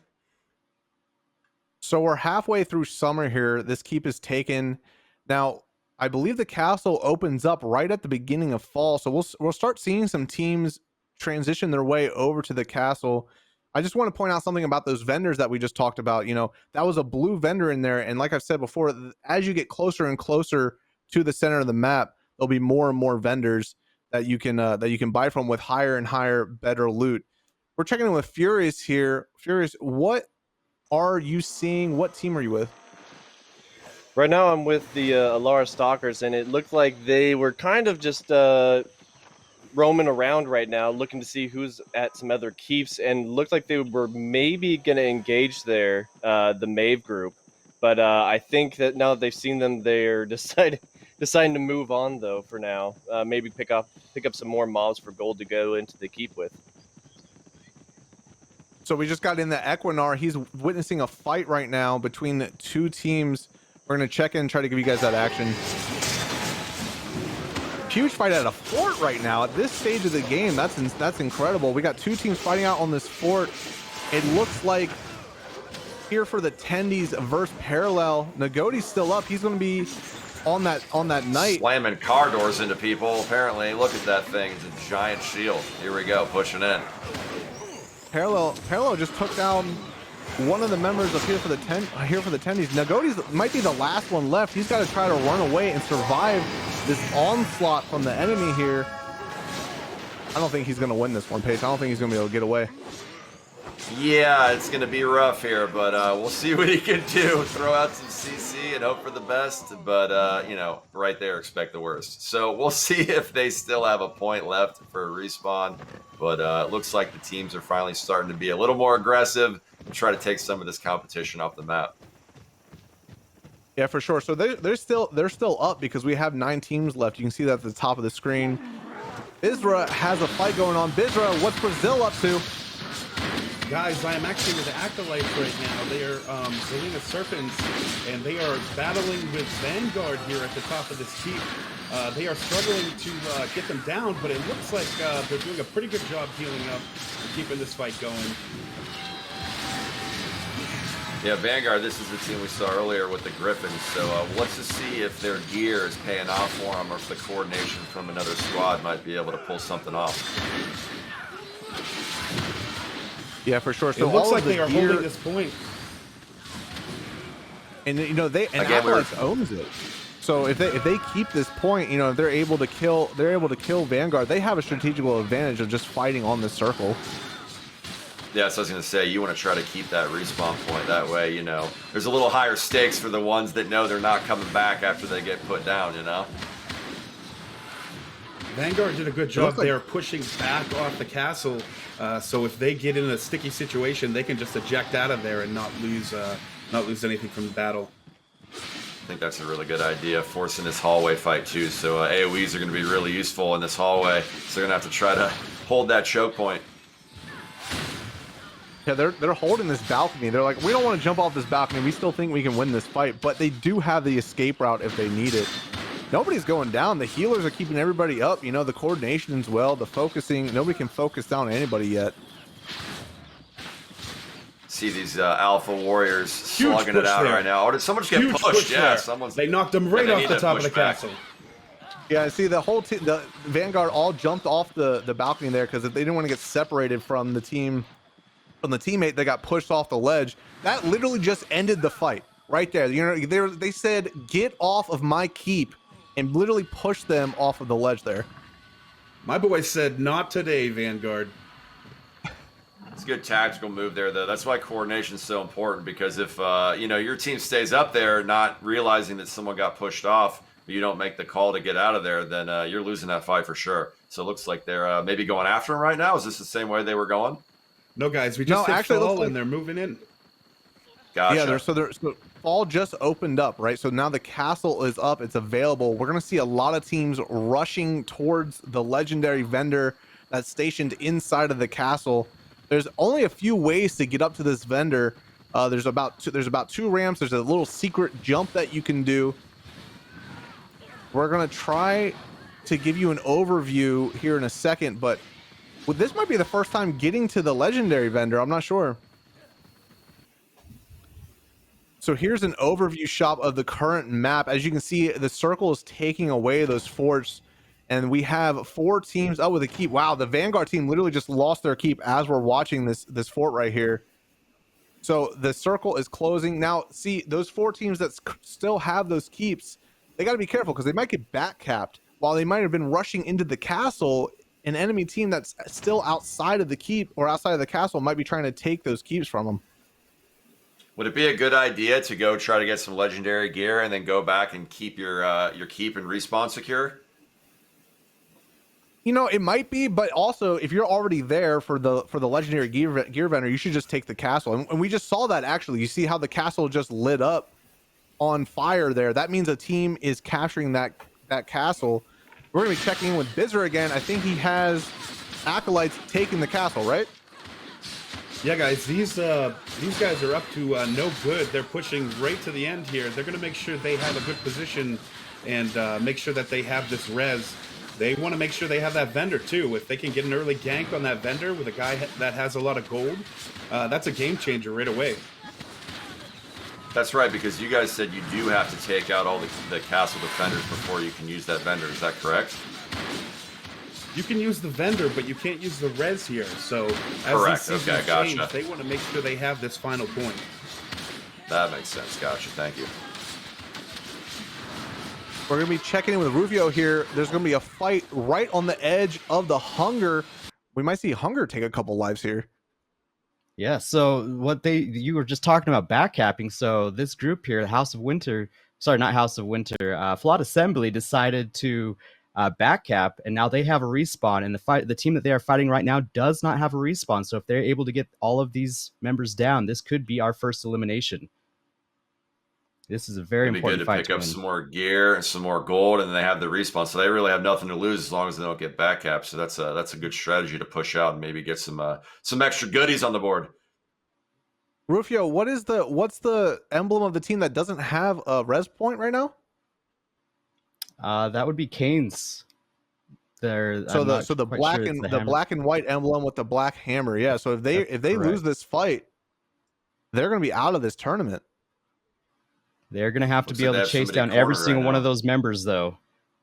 So we're halfway through summer here. This keep is taken. Now, I believe the castle opens up right at the beginning of fall. So we'll start seeing some teams transition their way over to the castle. I just want to point out something about those vendors that we just talked about. You know, that was a blue vendor in there. And like I've said before, as you get closer and closer to the center of the map, there'll be more and more vendors that you can buy from with higher and higher, better loot. We're checking in with Furious here. Furious, what are you seeing? What team are you with? Right now I'm with the Alara Stalkers, and it looked like they were kind of just roaming around right now, looking to see who's at some other keeps, and looked like they were maybe going to engage there, the Mave group. But I think that now that they've seen them, they're deciding to move on, though, for now. Maybe pick up some more mobs for gold to go into the keep with. So we just got in the Equinar. He's witnessing a fight right now between the 2 teams. We're going to check in and try to give you guys that action. Huge fight at a fort right now at this stage of the game. That's incredible. We got 2 teams fighting out on this fort. It looks like here for the Tendies versus Parallel. Nagoti's still up. He's going to be on that night. Slamming car doors into people, apparently. Look at that thing. It's a giant shield. Here we go, pushing in. Parallel just took down one of the members of here for the Tendies. Nagoti's might be the last one left. He's got to try to run away and survive this onslaught from the enemy here. I don't think he's going to win this one, Pace. I don't think he's going to be able to get away. Yeah, it's going to be rough here, but we'll see what he can do. Throw out some CC and hope for the best, but, you know, right there, expect the worst. So we'll see if they still have a point left for a respawn, but it looks like the teams are finally starting to be a little more aggressive and try to take some of this competition off the map. Yeah, for sure. So they're still up because we have 9 teams left. You can see that at the top of the screen. Bizra has a fight going on. Bizra, what's Brazil up to? Guys, I am actually with the Acolytes right now. They are Zelina Serpents, and they are battling with Vanguard here at the top of this keep. They are struggling to get them down, but it looks like they're doing a pretty good job healing up and keeping this fight going. Yeah, Vanguard, this is the team we saw earlier with the Griffins, so let's just see if their gear is paying off for them or if the coordination from another squad might be able to pull something off. Yeah, for sure. So it looks all like of the they are gear, holding this point. and you know Again, Acolytes owns it. So if they keep this point, you know, if they're able to kill Vanguard, they have a strategical advantage of just fighting on this circle. Yeah, so I was going to say, you want to try to keep that respawn point. That way, you know, there's a little higher stakes for the ones that know they're not coming back after they get put down, you know? Vanguard did a good job there pushing back off the castle. So if they get in a sticky situation, they can just eject out of there and not lose anything from the battle. I think that's a really good idea, forcing this hallway fight too. So AoEs are going to be really useful in this hallway. So they're going to have to try to hold that choke point. Yeah, they're holding this balcony. They're like, we don't want to jump off this balcony. We still think we can win this fight, but they do have the escape route if they need it. Nobody's going down. The healers are keeping everybody up. You know, the coordination as well, the focusing. Nobody can focus down on anybody yet. See these alpha warriors slugging it out right now. Oh, did someone just get pushed? Yeah, someone's. They knocked them right off the top of the castle. Yeah, see, the whole team, the Vanguard all jumped off the balcony there because they didn't want to get separated from the team, from the teammate that got pushed off the ledge. That literally just ended the fight right there. You know, they said, "Get off of my keep," and literally pushed them off of the ledge there. My boy said, "Not today, Vanguard." It's a good tactical move there, though. That's why coordination is so important, because if you know, your team stays up there not realizing that someone got pushed off, but you don't make the call to get out of there, then you're losing that fight for sure. So it looks like they're maybe going after him right now. Is this the same way they were going? No, guys, we just hit fall and they're moving in. Gotcha. Yeah, so fall just opened up, right? So now the castle is up, it's available. We're gonna see a lot of teams rushing towards the legendary vendor that's stationed inside of the castle. There's only a few ways to get up to this vendor. There's about two ramps. There's a little secret jump that you can do. We're gonna try to give you an overview here in a second, but this might be the first time getting to the legendary vendor. I'm not sure. So here's an overview shot of the current map. As you can see, the circle is taking away those forts, and we have 4 teams up with a keep. Wow, the Vanguard team literally just lost their keep as we're watching this fort right here. So the circle is closing. Now, see, those 4 teams that still have those keeps, they got to be careful because they might get back capped. While they might have been rushing into the castle, an enemy team that's still outside of the keep or outside of the castle might be trying to take those keeps from them. Would it be a good idea to go try to get some legendary gear and then go back and keep your keep and respawn secure? You know, it might be, but also if you're already there for the legendary gear vendor, you should just take the castle. And we just saw that actually. You see how the castle just lit up on fire there. That means a team is capturing that castle. We're gonna be checking in with Bizzer again. I think he has acolytes taking the castle, right? Yeah, guys, these guys are up to no good. They're pushing right to the end here. They're going to make sure they have a good position and make sure that they have this res. They want to make sure they have that vendor, too. If they can get an early gank on that vendor with a guy that has a lot of gold, that's a game changer right away. That's right, because you guys said you do have to take out all the castle defenders before you can use that vendor. Is that correct? You can use the vendor, but you can't use the res here. So as correct. these seasons Gotcha. change, they want to make sure they have this final point. That makes sense. Gotcha. Thank you. We're going to be checking in with Rufio here. There's going to be a fight right on the edge of the Hunger. We might see Hunger take a couple lives here. Yeah, so you were just talking about backcapping. So this group here, House of Winter, sorry, not House of Winter, Flawed Assembly decided to backcap, and now they have a respawn, and the team that they are fighting right now does not have a respawn. So if they're able to get all of these members down, this could be our first elimination. This is a very important fight. It'd be good to pick up some more gear and some more gold, and then they have the respawn, so they really have nothing to lose as long as they don't get backcapped. So that's a good strategy to push out and maybe get some extra goodies on the board. Rufio, what's the emblem of the team that doesn't have a res point right now? That would be Kane's. The black and white emblem with the black hammer. Yeah. So if they lose this fight, they're going to be out of this tournament. They're going to have to be able to chase down every single one of those members, though,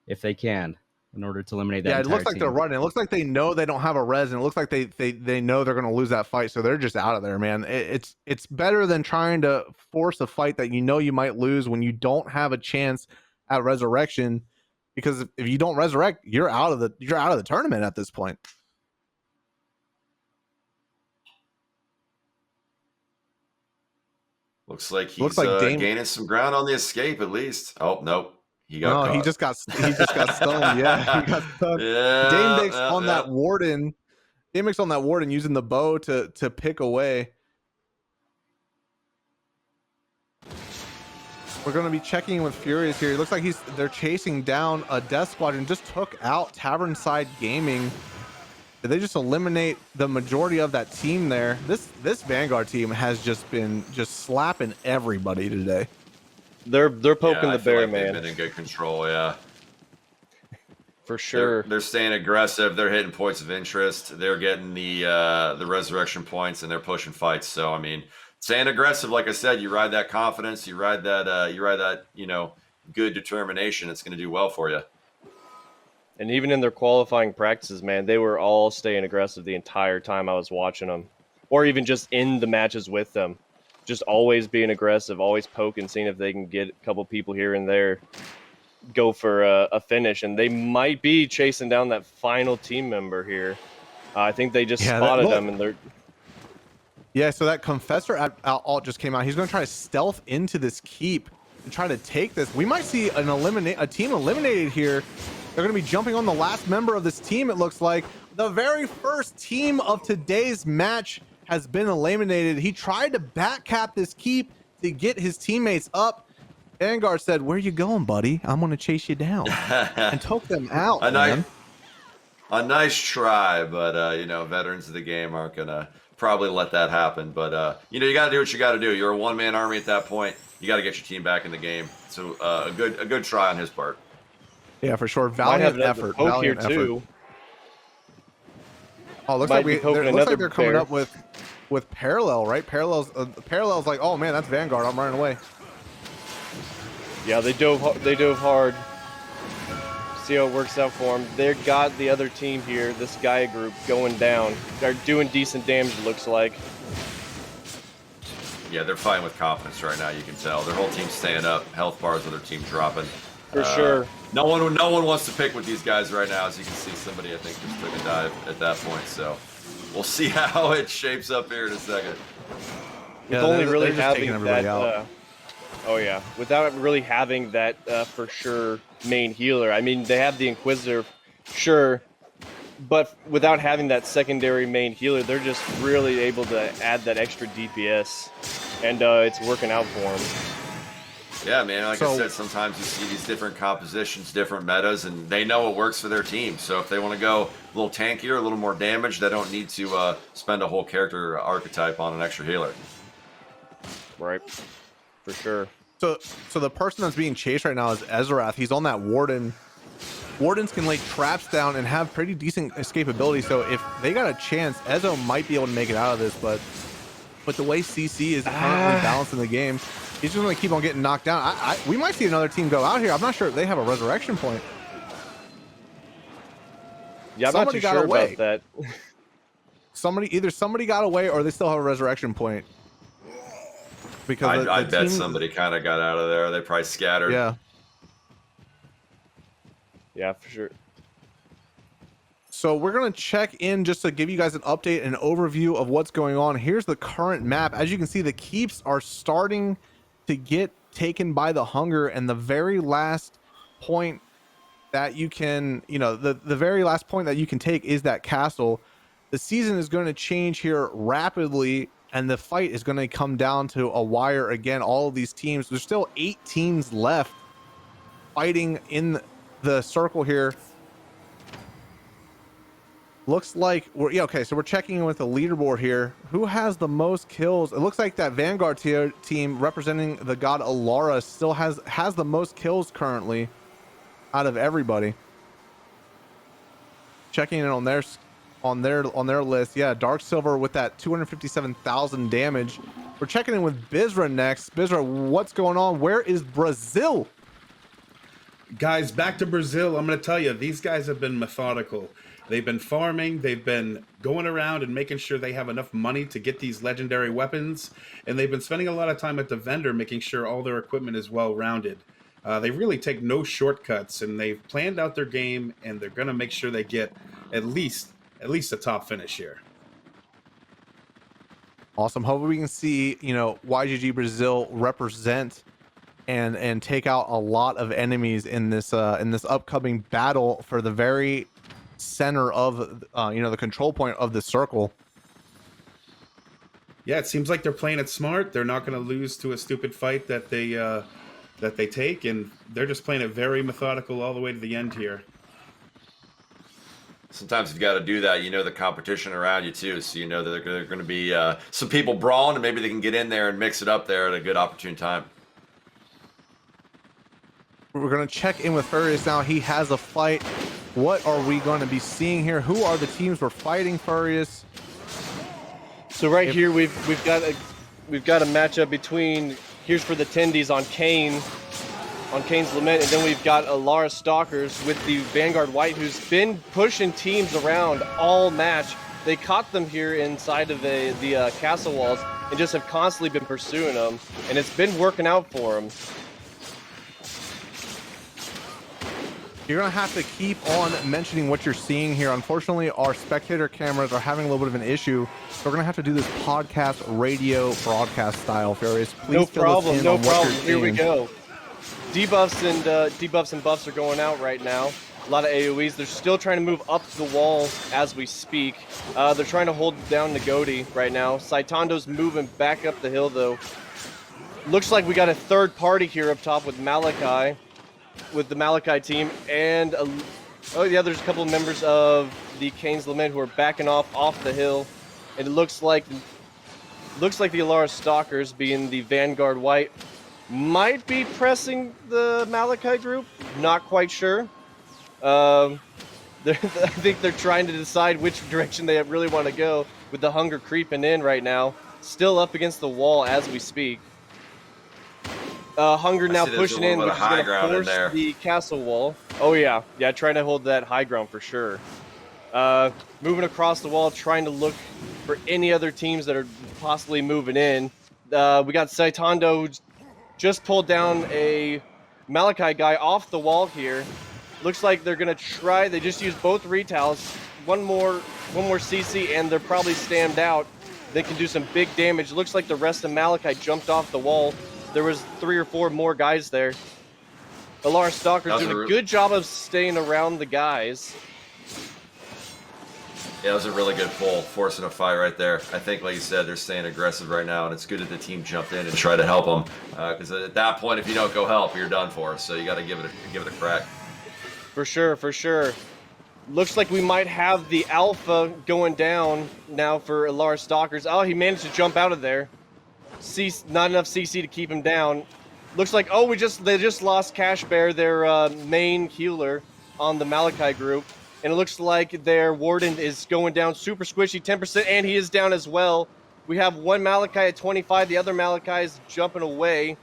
if they can, in order to eliminate that. Yeah, it looks like they're running. It looks like they know they don't have a res, and it looks like they know they're going to lose that fight, so they're just out of there, man. It's better than trying to force a fight that you know you might lose when you don't have a chance at resurrection, because if you don't resurrect, you're out of the tournament at this point. Looks like he's Looks like Dame. gaining some ground on the escape at least. Oh, nope. He got No, caught. he just got stunned. Yeah, he got stunned. Yeah, Dame on that warden. Dame on that warden using the bow to pick away. We're going to be checking in with Furious here. It looks like they're chasing down a Death Squadron. Just took out Tavernside Gaming. Did they just eliminate the majority of that team there? This Vanguard team has just been slapping everybody today. They're poking the bear, like man. They've been in good control, yeah. For sure. They're staying aggressive. They're hitting points of interest. They're getting the resurrection points, and they're pushing fights. So I mean, staying aggressive, like I said, you ride that confidence, you ride that good determination. It's going to do well for you. And even in their qualifying practices, man, they were all staying aggressive the entire time I was watching them, or even just in the matches with them, just always being aggressive, always poking, seeing if they can get a couple people here and there, go for a finish, and they might be chasing down that final team member here. I think they just spotted them, and they're. Yeah, so that Confessor alt just came out. He's going to try to stealth into this keep and try to take this. We might see a team eliminated here. They're going to be jumping on the last member of this team, it looks like. The very first team of today's match has been eliminated. He tried to backcap this keep to get his teammates up. Vanguard said, "Where you going, buddy? I'm going to chase you down." And took them out, A nice try, but veterans of the game aren't going to probably let that happen. But you got to do what you got to do. You're a one-man army at that point. You got to get your team back in the game. So a good try on his part. Yeah, for sure. Valiant effort. Valiant effort. Too. Oh, looks like they're coming up with Parallel, right? Parallel's like, oh man, that's Vanguard. I'm running away. Yeah, they dove hard. See how it works out for them. They got the other team here, this Gaia group, going down. They're doing decent damage, it looks like. Yeah, they're fighting with confidence right now. You can tell their whole team's staying up. Health bars of their team dropping. For sure. No one wants to pick with these guys right now. As you can see, somebody I think just took a dive at that point. So we'll see how it shapes up here in a second. With only really having that. Without really having that for sure main healer. I mean, they have the Inquisitor, sure, but without having that secondary main healer, they're just really able to add that extra DPS, and it's working out for them. Yeah, man, like I said, sometimes you see these different compositions, different metas, and they know what works for their team. So if they want to go a little tankier, a little more damage, they don't need to spend a whole character archetype on an extra healer. Right, for sure. So the person that's being chased right now is Ezrath. He's on that Warden. Wardens can lay traps down and have pretty decent escapability. So if they got a chance, Ezo might be able to make it out of this, but the way CC is currently balancing the game, he's just going to keep on getting knocked down. We might see another team go out here. I'm not sure if they have a resurrection point. Yeah, I'm not too sure about that. Somebody got away, or they still have a resurrection point. Because I bet somebody kind of got out of there. They probably scattered. Yeah, for sure. So we're going to check in just to give you guys an update and overview of what's going on. Here's the current map. As you can see, the keeps are starting to get taken by the hunger, and the very last point that you can, the very last point that you can take is that castle. The season is going to change here rapidly, and the fight is going to come down to a wire again. All of these teams, there's still 8 teams left fighting in the circle here. Looks like so we're checking in with the leaderboard here. Who has the most kills? It looks like that Vanguard team representing the god Alara still has the most kills currently out of everybody. Checking in on their list. Yeah, Dark Silver with that 257,000 damage. We're checking in with Bizra next. Bizra, what's going on? Where is Brazil? Guys, back to Brazil. I'm going to tell you, these guys have been methodical. They've been farming. They've been going around and making sure they have enough money to get these legendary weapons. And they've been spending a lot of time at the vendor, making sure all their equipment is well-rounded. They really take no shortcuts, and they've planned out their game, and they're going to make sure they get at least a top finish here. Awesome. Hopefully we can see, you know, YGG Brazil represent and take out a lot of enemies in this upcoming battle for the very center of you know, the control point of the circle. Yeah, it seems like they're playing it smart. They're not going to lose to a stupid fight that they take, and they're just playing it very methodical all the way to the end here. Sometimes you've got to do that. You know the competition around you too, so you know that there are going to be some people brawling, and maybe they can get in there and mix it up there at a good opportune time. We're going to check in with Furious now. He has a fight. What are we going to be seeing here? Who are the teams we're fighting, Furious? So right here we've got a matchup between, here's for the Tendies on Kane's Lament, and then we've got Alara Stalkers with the Vanguard White, who's been pushing teams around all match. They caught them here inside of the castle walls and just have constantly been pursuing them, and it's been working out for them. You're going to have to keep on mentioning what you're seeing here. Unfortunately, our spectator cameras are having a little bit of an issue. So we're going to have to do this podcast radio broadcast style, Furious. Please No problem, no problem. Here we seeing. go. Debuffs and buffs are going out right now. A lot of AoEs. They're still trying to move up the wall as we speak. They're trying to hold down Nagodi right now. Saitando's moving back up the hill, though. Looks like we got a third party here up top with Malachi. With the Malachi team, and oh yeah, there's a couple of members of the Kane's Lament who are backing off the hill, and it looks like the Alara Stalkers, being the Vanguard White, might be pressing the Malachi group. Not quite sure. I think they're trying to decide which direction they really want to go, with the hunger creeping in right now, still up against the wall as we speak. Hunger now pushing in, which is going to force the castle wall. Oh yeah, trying to hold that high ground for sure. Moving across the wall, trying to look for any other teams that are possibly moving in. We got Saitando, who just pulled down a Malachi guy off the wall here. Looks like they're going to try. They just used both retals. One more CC, and they're probably stammed out. They can do some big damage. Looks like the rest of Malachi jumped off the wall. There was 3 or 4 more guys there. Alara Stalker's doing a good job of staying around the guys. Yeah, it was a really good pull, forcing a fight right there. I think, like you said, they're staying aggressive right now, and it's good that the team jumped in and tried to help them. Because at that point, if you don't go help, you're done for. So you got to give it a crack. For sure. Looks like we might have the alpha going down now for Alara Stalkers. Oh, he managed to jump out of there. Not enough CC to keep him down. Looks like, they just lost Cash Bear, their main healer on the Malachi group. And it looks like their Warden is going down super squishy, 10%, and he is down as well. We have one Malachi at 25, the other Malachi is jumping away.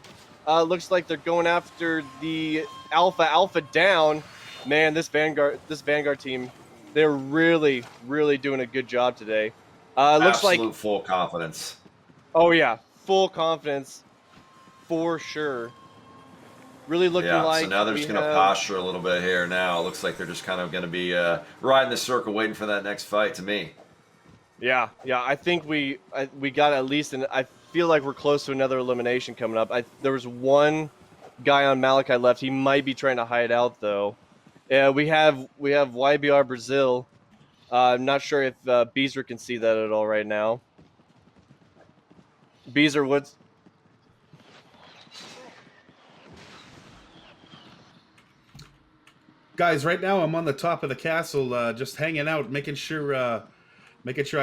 Looks like they're going after the Alpha down. Man, this Vanguard team, they're really, really doing a good job today. Looks like absolute full confidence. Oh yeah, full confidence for sure. Really looking like. So now they're just going to posture a little bit here now. It looks like they're just kind of going to be riding the circle, waiting for that next fight to me. Yeah. I think we got at least, and I feel like we're close to another elimination coming up. There was one guy on Malachi left. He might be trying to hide out though. Yeah, we have YBR Brazil. I'm not sure if Beezer can see that at all right now. Beezer, what's... Guys, right now I'm on the top of the castle, just hanging out, making sure I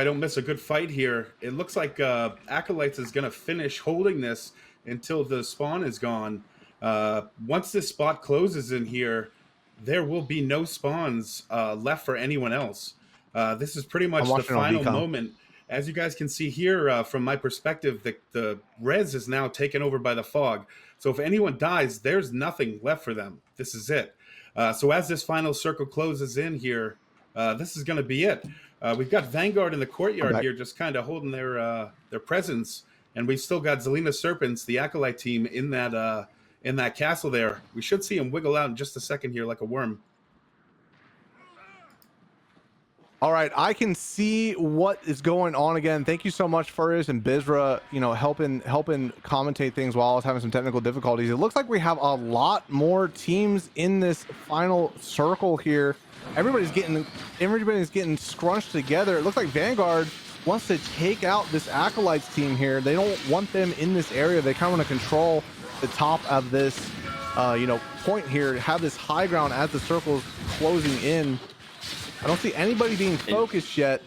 don't miss a good fight here. It looks like Acolytes is going to finish holding this until the spawn is gone. Once this spot closes in here, there will be no spawns left for anyone else. This is pretty much the final moment. As you guys can see here, from my perspective, the res is now taken over by the fog. So if anyone dies, there's nothing left for them. This is it. So as this final circle closes in here, this is going to be it. We've got Vanguard in the courtyard here, just kind of holding their presence, and we've still got Zelina Serpents, the Acolyte team, in that castle there. We should see him wiggle out in just a second here, like a worm. All right, I can see what is going on again. Thank you so much, Furious and Bizra, you know, helping commentate things while I was having some technical difficulties. It looks like we have a lot more teams in this final circle here. Everybody's getting scrunched together. It looks like Vanguard wants to take out this Acolytes team here. They don't want them in this area. They kind of want to control the top of this, you know, point here, have this high ground as the circle's closing in. I don't see anybody being focused yet.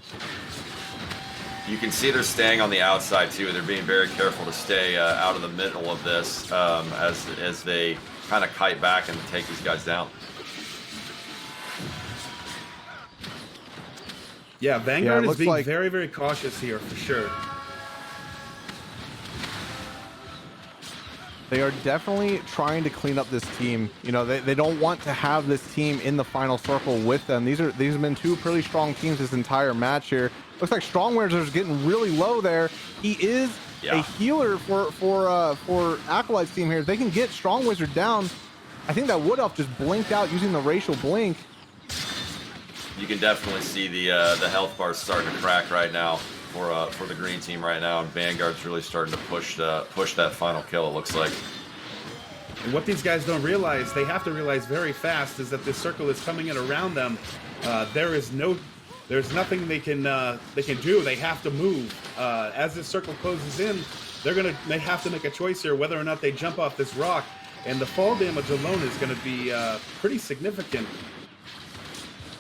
You can see they're staying on the outside too. They're being very careful to stay out of the middle of this as they kind of kite back and take these guys down. Yeah, Vanguard is being like very, very cautious here for sure. They are definitely trying to clean up this team. You know, they don't want to have this team in the final circle with them. These have been two pretty strong teams this entire match here. Looks like Strongwizard's getting really low there. He is a healer for Acolyte's team here. If they can get Strongwizard down, I think that Wood Elf just blinked out using the racial blink. You can definitely see the health bars starting to crack right now for the green team right now, and Vanguard's really starting to push that final kill, it looks like. And what these guys don't realize, they have to realize very fast, is that this circle is coming in around them. There's nothing they can do. They have to move. As this circle closes in, they have to make a choice here whether or not they jump off this rock, and the fall damage alone is going to be pretty significant.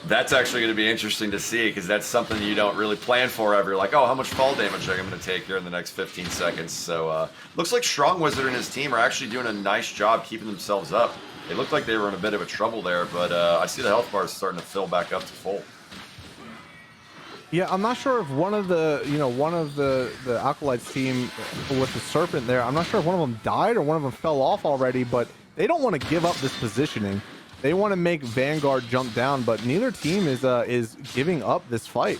That's actually going to be interesting to see, because that's something you don't really plan for ever. You're like, oh, how much fall damage am I going to take here in the next 15 seconds? So looks like Strong Wizard and his team are actually doing a nice job keeping themselves up. It looked like they were in a bit of a trouble there, but I see the health bars starting to fill back up to full. Yeah, I'm not sure if one of the Acolytes team with the Serpent there, I'm not sure if one of them died or one of them fell off already, but they don't want to give up this positioning. They want to make Vanguard jump down, but neither team is giving up this fight.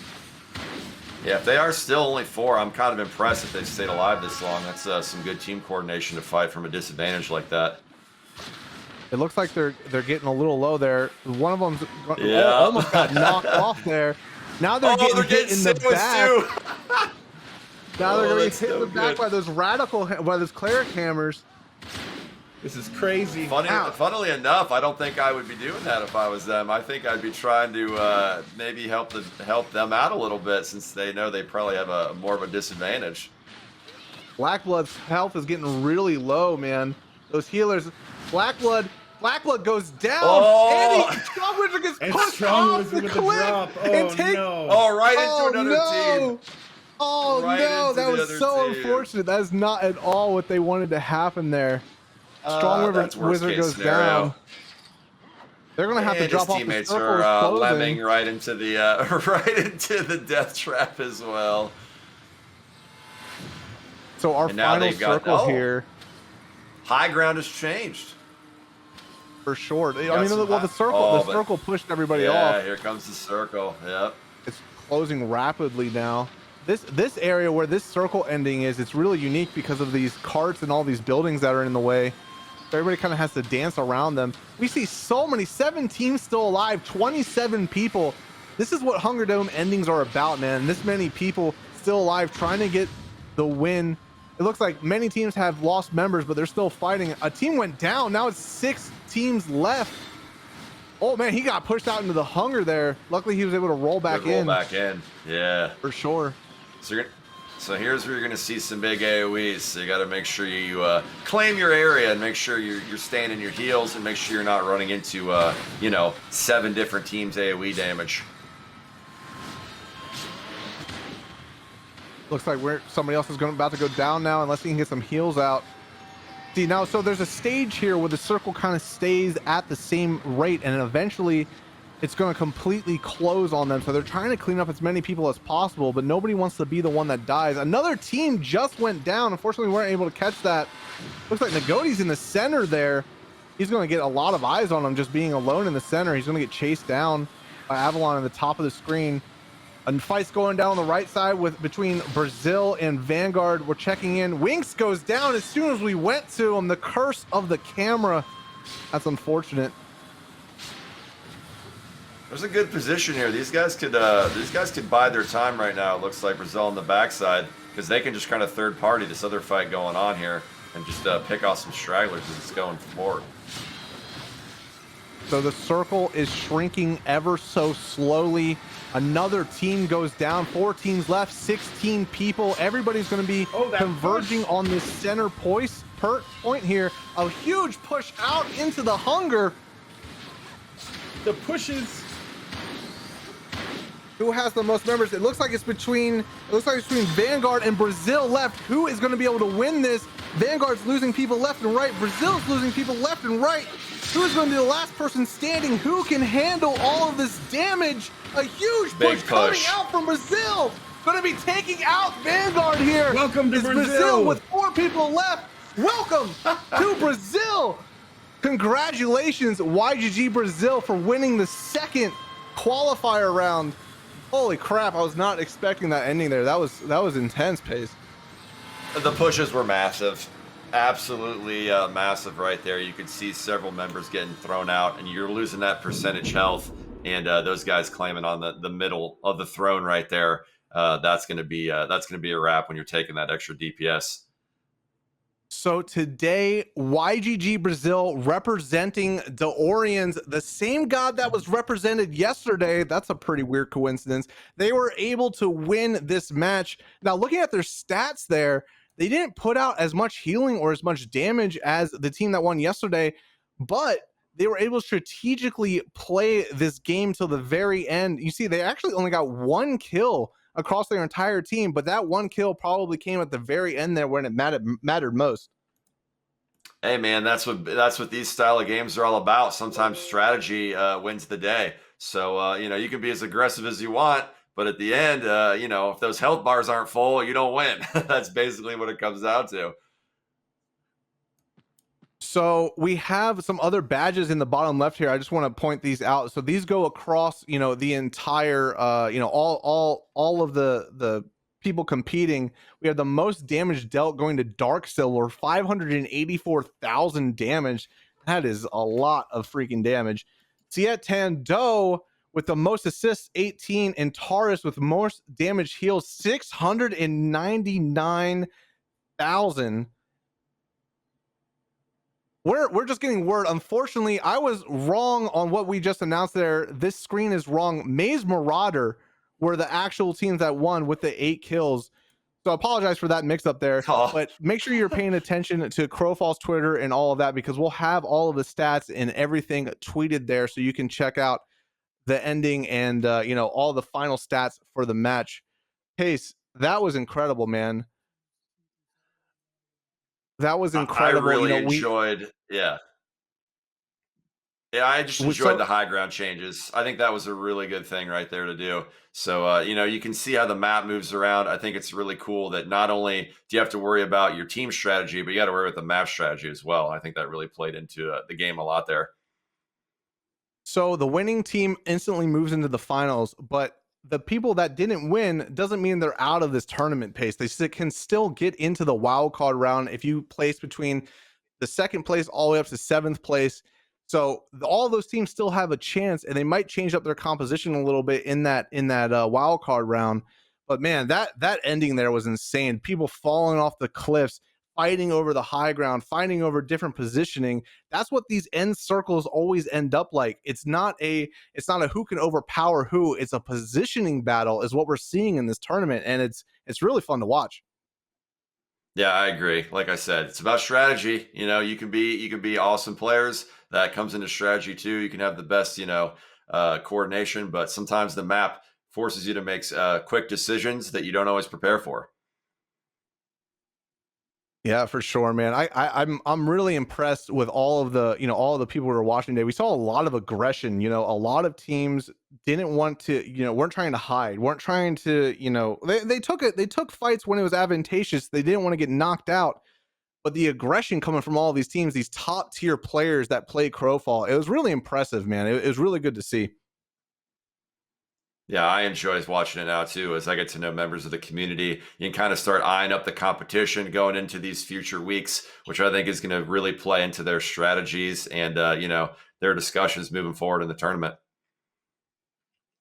Yeah, if they are still only 4, I'm kind of impressed if they've stayed alive this long. That's some good team coordination to fight from a disadvantage like that. It looks like they're getting a little low there. One of them almost got knocked off there. Now they're getting hit in the back. Now they're getting hit in the back by those cleric hammers. This is crazy. Funnily enough, I don't think I would be doing that if I was them. I think I'd be trying to maybe help them out a little bit, since they know they probably have more of a disadvantage. Blackblood's health is getting really low, man. Those healers, Blackblood goes down, and Strong Wizard gets pushed off the cliff, right into another team. Oh no, that was so unfortunate. That is not at all what they wanted to happen there. Strong Wizard goes down. They're gonna have to drop off the teammates circle. Are lemming right into the death trap as well. So our final circle here. High ground has changed. For sure. I mean, the circle pushed everybody off. Yeah, here comes the circle. Yep. It's closing rapidly now. This area where this circle ending is, it's really unique because of these carts and all these buildings that are in the way. So everybody kind of has to dance around them. We see so many, 7 teams still alive, 27 people. This is what HungerDome endings are about, man. This many people still alive trying to get the win. It looks like many teams have lost members, but they're still fighting. A team went down. Now it's 6 teams left. Oh man, he got pushed out into the hunger there. Luckily, he was able to roll back in. Yeah. For sure. So here's where you're going to see some big AoEs. So you got to make sure you claim your area and make sure you're staying in your heals, and make sure you're not running into 7 different teams AoE damage. Looks like somebody else is about to go down now, unless he can get some heals out. See now, so there's a stage here where the circle kind of stays at the same rate, and eventually it's going to completely close on them. So they're trying to clean up as many people as possible, but nobody wants to be the one that dies. Another team just went down. Unfortunately, we weren't able to catch that. Looks like Nagoti's in the center there. He's going to get a lot of eyes on him just being alone in the center. He's going to get chased down by Avalon in the top of the screen. And fight's going down on the right side between Brazil and Vanguard. We're checking in. Winx goes down as soon as we went to him. The curse of the camera. That's unfortunate. There's a good position here. These guys could buy their time right now. It looks like Brazil on the backside, because they can just kind of third party this other fight going on here and just pick off some stragglers as it's going forward. So the circle is shrinking ever so slowly. Another team goes down. 4 teams left, 16 people. Everybody's going to be converging on this center point here. A huge push out into the hunger. The pushes. Who has the most members? It looks like it's between Vanguard and Brazil left. Who is going to be able to win this? Vanguard's losing people left and right. Brazil's losing people left and right. Who's going to be the last person standing? Who can handle all of this damage? A huge push coming out from Brazil. Going to be taking out Vanguard here. Welcome to It's Brazil. with 4 people left. Welcome to Brazil. Congratulations, YGG Brazil, for winning the second qualifier round. Holy crap, I was not expecting that ending there. That was intense, Pace. The pushes were massive. Absolutely massive right there. You could see several members getting thrown out, and you're losing that percentage health, and those guys claiming on the middle of the throne right there. That's gonna be a wrap when you're taking that extra DPS. So today, YGG Brazil representing Deorians, the same god that was represented yesterday. That's a pretty weird coincidence. They were able to win this match. Now, looking at their stats there, they didn't put out as much healing or as much damage as the team that won yesterday, but they were able to strategically play this game till the very end. You see, they actually only got 1 kill across their entire team, but that 1 kill probably came at the very end there when it mattered most. Hey man, that's what these style of games are all about. Sometimes strategy wins the day. So you can be as aggressive as you want, but at the end, if those health bars aren't full, you don't win. That's basically what it comes down to. So we have some other badges in the bottom left here. I just want to point these out. So these go across, the entire, all of the people competing. We have the most damage dealt going to Dark Silver, 584,000 damage. That is a lot of freaking damage. Siet Tando with the most assists, 18, and Taurus with most damage heals, 699,000. We're just getting word. Unfortunately, I was wrong on what we just announced there. This screen is wrong. Maze Marauder were the actual teams that won with the 8 kills. So I apologize for that mix up there. Oh. But make sure you're paying attention to Crowfall's Twitter and all of that, because we'll have all of the stats and everything tweeted there, so you can check out the ending and all the final stats for the match. Pace, that was incredible, man. That was incredible. I really enjoyed. Yeah, I just enjoyed the high ground changes. I think that was a really good thing right there to do. So, you can see how the map moves around. I think it's really cool that not only do you have to worry about your team strategy, but you got to worry with the map strategy as well. I think that really played into the game a lot there. So the winning team instantly moves into the finals, but the people that didn't win doesn't mean they're out of this tournament, Pace. They can still get into the wild card round if you place between the 2nd place all the way up to 7th place. So all those teams still have a chance, and they might change up their composition a little bit in that wild card round. But man, that ending there was insane. People falling off the cliffs, fighting over the high ground, fighting over different positioning. That's what these end circles always end up like. It's not a who can overpower who. It's a positioning battle is what we're seeing in this tournament, and it's really fun to watch. Yeah, I agree. Like I said, it's about strategy. You can be awesome players. That comes into strategy too. You can have the best, coordination, but sometimes the map forces you to make quick decisions that you don't always prepare for. Yeah, for sure, man. I'm really impressed with all of the people who were watching today. We saw a lot of aggression. A lot of teams didn't want to, weren't trying to hide, weren't trying to, they took fights when it was advantageous. They didn't want to get knocked out. But the aggression coming from all these teams, these top tier players that play Crowfall, it was really impressive, man. It was really good to see. Yeah, I enjoy watching it now too, as I get to know members of the community. You can kind of start eyeing up the competition going into these future weeks, which I think is going to really play into their strategies and their discussions moving forward in the tournament.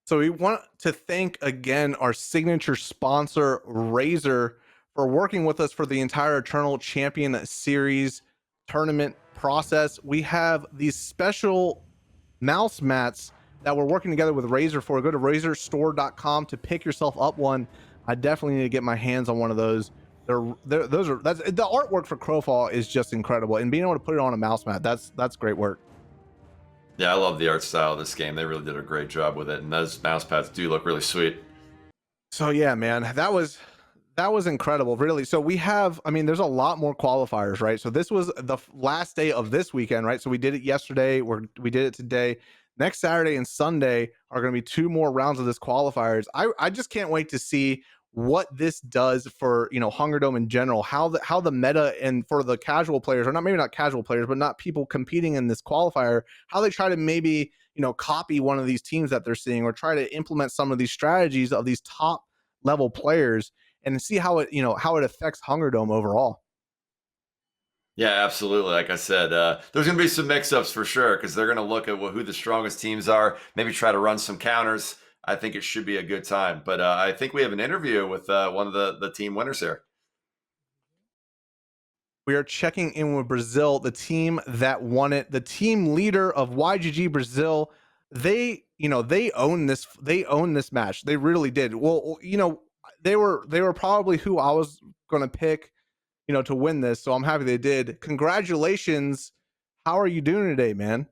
So we want to thank again our signature sponsor, Razer, for working with us for the entire Eternal Champion Series tournament process. We have these special mouse mats that we're working together with Razer for. Go to razerstore.com to pick yourself up one. I definitely need to get my hands on one of those. That's the artwork for Crowfall is just incredible, and being able to put it on a mouse mat, that's great work. Yeah, I love the art style of this game. They really did a great job with it, and those mouse pads do look really sweet. So yeah, man, that was incredible, really. So we have, I mean, there's a lot more qualifiers, right? So this was the last day of this weekend, right? So we did it yesterday, we did it today. Next Saturday and Sunday are going to be 2 more rounds of this qualifiers. I just can't wait to see what this does for, you know, HungerDome in general, how the meta, and for the casual players, or not, maybe not casual players, but not people competing in this qualifier, how they try to maybe, you know, copy one of these teams that they're seeing, or try to implement some of these strategies of these top level players, and see how it, you know, how it affects HungerDome overall. Yeah, absolutely. Like I said, there's going to be some mix-ups for sure, because they're going to look at who the strongest teams are, maybe try to run some counters. I think it should be a good time. But I think we have an interview with one of the team winners here. We are checking in with Brazil, the team that won it, the team leader of YGG Brazil. They, you know, they own this match. They really did. Well, you know, they were probably who I was going to pick, you know, to win this. So I'm happy they did. Congratulations. How are you doing today, man?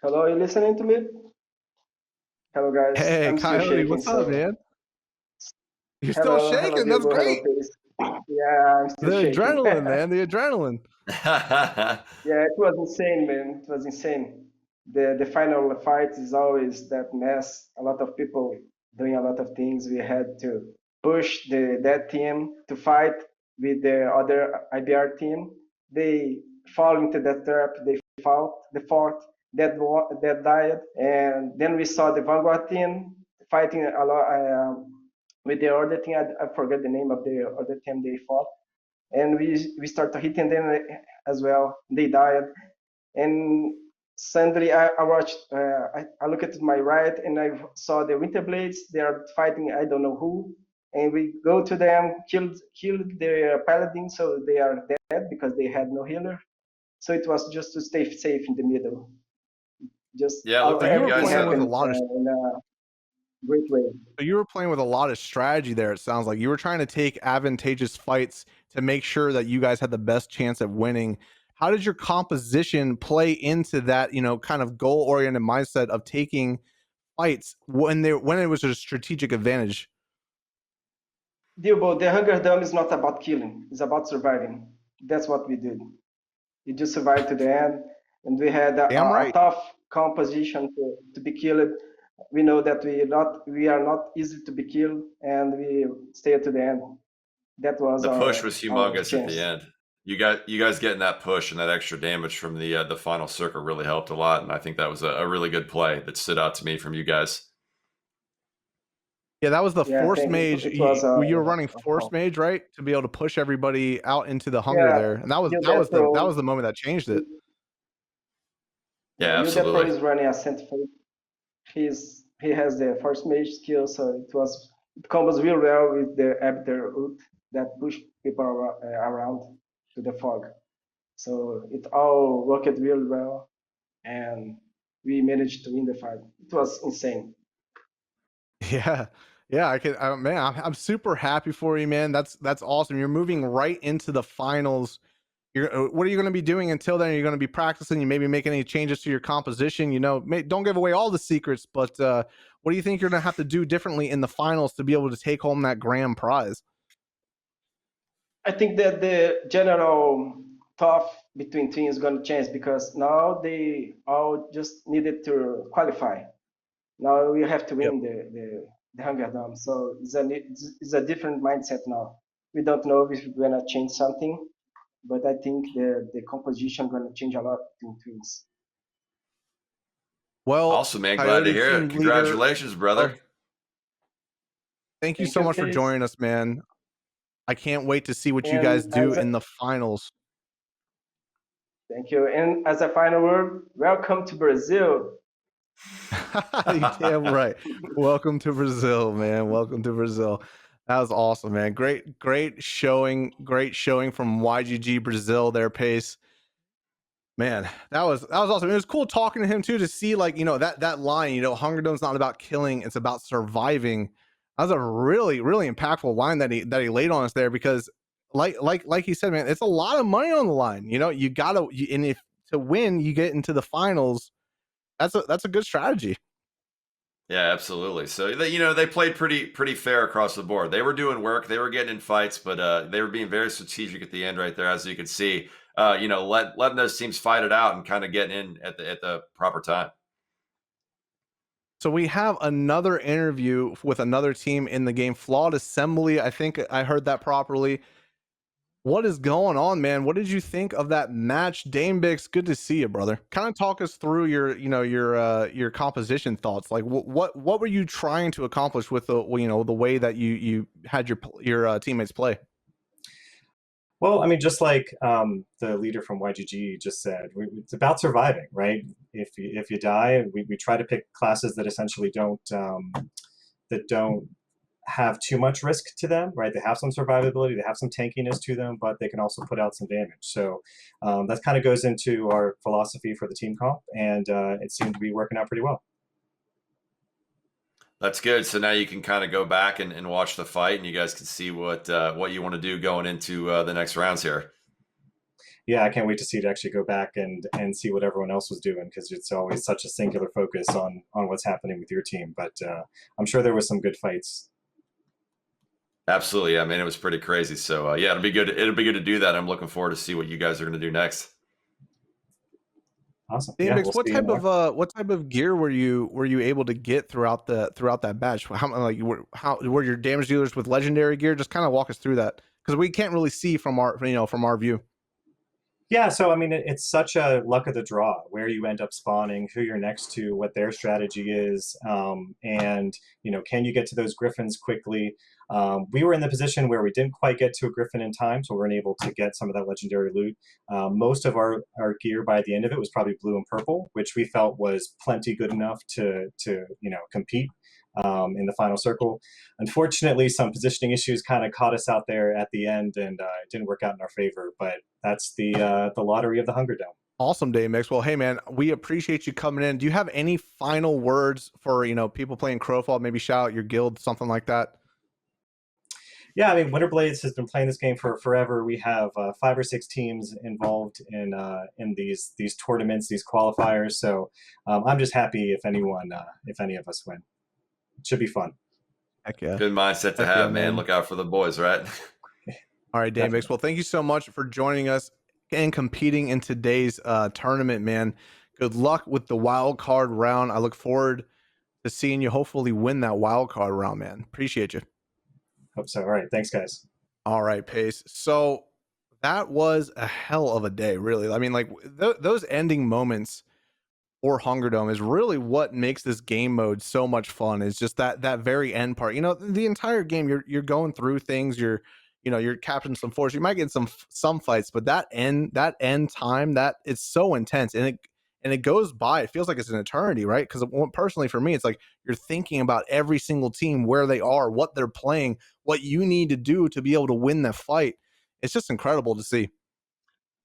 Hello, are you listening to me? Hello, guys. Hey, I'm still Coyote, shaking, what's up, so man? You're still hello, hello, shaking. That's Diogo, hello, great. Pace. Yeah, I'm still The shaking. adrenaline, man. The adrenaline. Yeah, it was insane, man. It was insane. The final fight is always that mess. A lot of people doing a lot of things. We had to push that team to fight with the other IBR team. They fall into that trap. They fought. That died, and then we saw the Vanguard team fighting a lot with the other team. I forget the name of the other team they fought, and we started hitting them as well. They died, and suddenly I watched. I looked at my right, and I saw the Winter Blades. They are fighting. I don't know who, and we go to them, killed the paladin, so they are dead because they had no healer. So it was just to stay safe in the middle. Just Yeah, it looked like you everything guys happened have. in a great way. So you were playing with a lot of strategy there. It sounds like you were trying to take advantageous fights to make sure that you guys had the best chance at winning. How did your composition play into that, you know, kind of goal-oriented mindset of taking fights when it was a strategic advantage? Dilbo, the Hunger Dome is not about killing; it's about surviving. That's what we did. We just survived to the end, and we had Damn a right. tough composition to be killed. We know that we are not easy to be killed, and we stay to the end. That was The push was our humongous at the chance. end. You guys getting that push and that extra damage from the final circle really helped a lot, and I think that was a really good play that stood out to me from you guys. Yeah, that was the Yeah, force thank you. mage. It was You were running force mage, right, to be able to push everybody out into the hunger yeah. there, and that Pro, was the moment that changed it. Yeah, Yuda Pro absolutely. is running a center. He has the first mage skill, so it combos real well with the Abder ult that push people around to the fog. So it all worked real well, and we managed to win the fight. It was insane. Yeah, yeah, I can. Man, I'm super happy for you, man. That's awesome. You're moving right into the finals. What are you going to be doing until then? Are you going to be practicing? You maybe make any changes to your composition? You know, don't give away all the secrets, but what do you think you're going to have to do differently in the finals to be able to take home that grand prize? I think that the general tough between teams is going to change because now they all just needed to qualify. Now we have to Yep. win the Hunger Dome. So it's a different mindset now. We don't know if we're gonna change something, but I think the composition gonna change a lot between teams. Well, Awesome, man. Glad to Coyote hear team it. leader. Congratulations, brother. Thank you Thank so you, much for Pace. joining us, man. I can't wait to see what you And guys do in the finals. thank you. And as a final word, welcome to Brazil. You damn right. Welcome to Brazil, man. Welcome to Brazil. That was awesome, man. Great showing. Great showing from YGG Brazil. Their pace, man. That was awesome. It was cool talking to him too, to see, like, that line. HungerDome's not about killing; it's about surviving. That was a really impactful line that he laid on us there, because like he said, man, it's a lot of money on the line. You gotta, and if to win, you get into the finals. That's a good strategy. Yeah, absolutely. So they played pretty fair across the board. They were doing work, they were getting in fights, but they were being very strategic at the end right there, as you could see. Letting those teams fight it out and kind of getting in at the proper time. So we have another interview with another team in the game, Flawed Assembly. I think I heard that properly. What is going on, man? What did you think of that match? Dame Bix, good to see you, brother. Kind of talk us through your composition thoughts. Like, what were you trying to accomplish with the way that you had your teammates play? Well, I mean, just like the leader from YGG just said, it's about surviving, right? If you die, we try to pick classes that essentially don't have too much risk to them, right? They have some survivability, they have some tankiness to them, but they can also put out some damage. So that kind of goes into our philosophy for the team comp, and it seemed to be working out pretty well. That's good. So now you can kind of go back and watch the fight, and you guys can see what you want to do going into the next rounds here. Yeah, I can't wait to actually go back and see what everyone else was doing, because it's always such a singular focus on what's happening with your team. But I'm sure there was some good fights. Absolutely. I mean, it was pretty crazy. So yeah, it'll be good. It'll be good to do that. I'm looking forward to see what you guys are going to do next. Awesome. Yeah, we'll what type of gear were you able to get throughout that batch? How were your damage dealers with legendary gear? Just kind of walk us through that, because we can't really see from our view. Yeah, so I mean, it's such a luck of the draw where you end up spawning, who you're next to, what their strategy is, and can you get to those griffins quickly? We were in the position where we didn't quite get to a griffin in time, so we weren't able to get some of that legendary loot. Most of our gear by the end of it was probably blue and purple, which we felt was plenty good enough to compete in the final circle. Unfortunately, some positioning issues kind of caught us out there at the end, and it didn't work out in our favor. But that's the lottery of the HungerDome. Awesome, Dave Mix. Well, hey man, we appreciate you coming in. Do you have any final words for people playing Crowfall? Maybe shout out your guild, something like that. Yeah, I mean, Winterblades has been playing this game for forever. We have 5 or 6 teams involved in these tournaments, these qualifiers. So I'm just happy if any of us win. It should be fun. Heck yeah. Good mindset to have, man. Look out for the boys, right? All right, Dave Mix. Well, thank you so much for joining us and competing in today's tournament, man. Good luck with the wild card round. I look forward to seeing you hopefully win that wild card round, man. Appreciate you. Hope so. All right. Thanks, guys. All right, Pace. So that was a hell of a day, really. I mean, like those ending moments for HungerDome is really what makes this game mode so much fun. Is just that very end part. The entire game you're going through things. You're capturing some force. You might get some fights, but that end time, that it's so intense, and it goes by. It feels like it's an eternity, right? Because personally for me, it's like you're thinking about every single team, where they are, what they're playing, what you need to do to be able to win the fight. It's just incredible to see.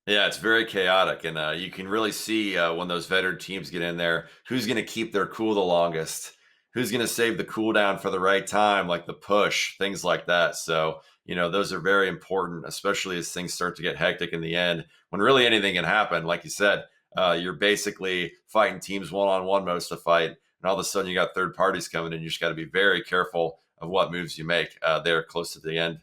Yeah, it's very chaotic, and you can really see when those veteran teams get in there, who's going to keep their cool the longest, who's going to save the cooldown for the right time, like the push, things like that. So, those are very important, especially as things start to get hectic in the end, when really anything can happen. Like you said, you're basically fighting teams one-on-one most of the fight, and all of a sudden you got third parties coming in. You just got to be very careful of what moves you make there close to the end.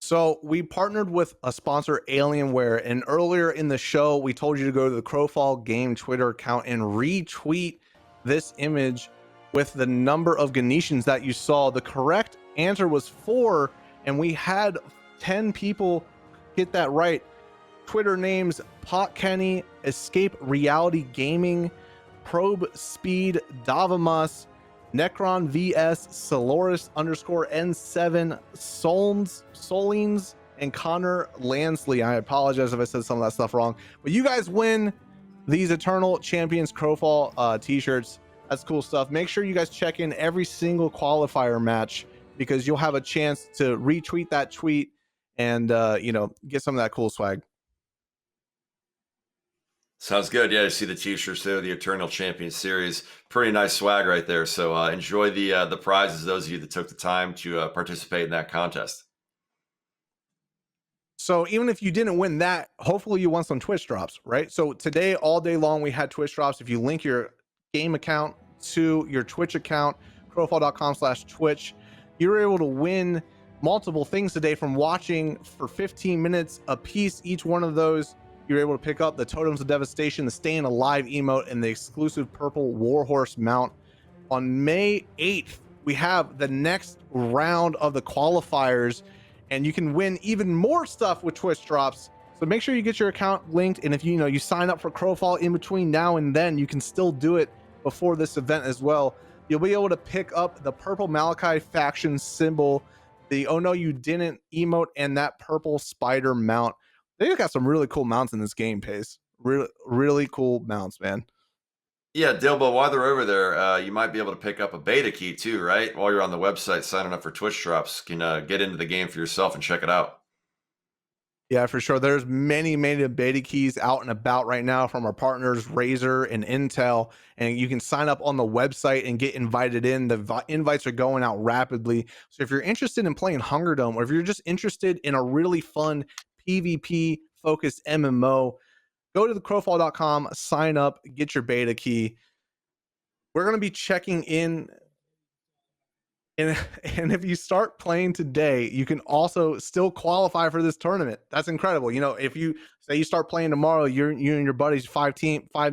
So we partnered with a sponsor, Alienware, and earlier in the show, we told you to go to the Crowfall Game Twitter account and retweet this image with the number of Ganetians that you saw. The correct answer was 4, and we had 10 people get that right. Twitter names: Pot Kenny, Escape Reality Gaming, Probe Speed, Davamas, Necron VS, Soloris _N7, Solines, and Connor Lansley. I apologize if I said some of that stuff wrong, but you guys win these Eternal Champions Crowfall t-shirts. That's cool stuff. Make sure you guys check in every single qualifier match, because you'll have a chance to retweet that tweet and get some of that cool swag. Sounds good. Yeah, you see the t-shirts there, the Eternal Champions Series. Pretty nice swag right there. So enjoy the prizes, those of you that took the time to participate in that contest. So even if you didn't win that, hopefully you won some Twitch drops, right? So today, all day long, we had Twitch drops. If you link your game account to your Twitch account, crowfall.com/Twitch, you were able to win multiple things today from watching for 15 minutes a piece. Each one of those, you're able to pick up the Totems of Devastation, the Staying Alive emote, and the exclusive purple Warhorse mount. On May 8th, we have the next round of the qualifiers, and you can win even more stuff with Twitch drops. So make sure you get your account linked, and if you sign up for Crowfall in between now and then, you can still do it before this event as well. You'll be able to pick up the purple Malachi faction symbol, the "Oh No You Didn't" emote, and that purple spider mount. They've got some really cool mounts in this game, Pace. Really, really cool mounts, man. Yeah, Dilbo, while they're over there, you might be able to pick up a beta key too, right? While you're on the website signing up for Twitch drops, you can get into the game for yourself and check it out. Yeah, for sure. There's many beta keys out and about right now from our partners Razer and Intel, and you can sign up on the website and get invited in. The invites are going out rapidly. So if you're interested in playing HungerDome, or if you're just interested in a really fun PvP focused MMO, go to the crowfall.com, sign up, get your beta key. We're going to be checking in. And if you start playing today, you can also still qualify for this tournament. That's incredible. If you say you start playing tomorrow, you and your buddies, 5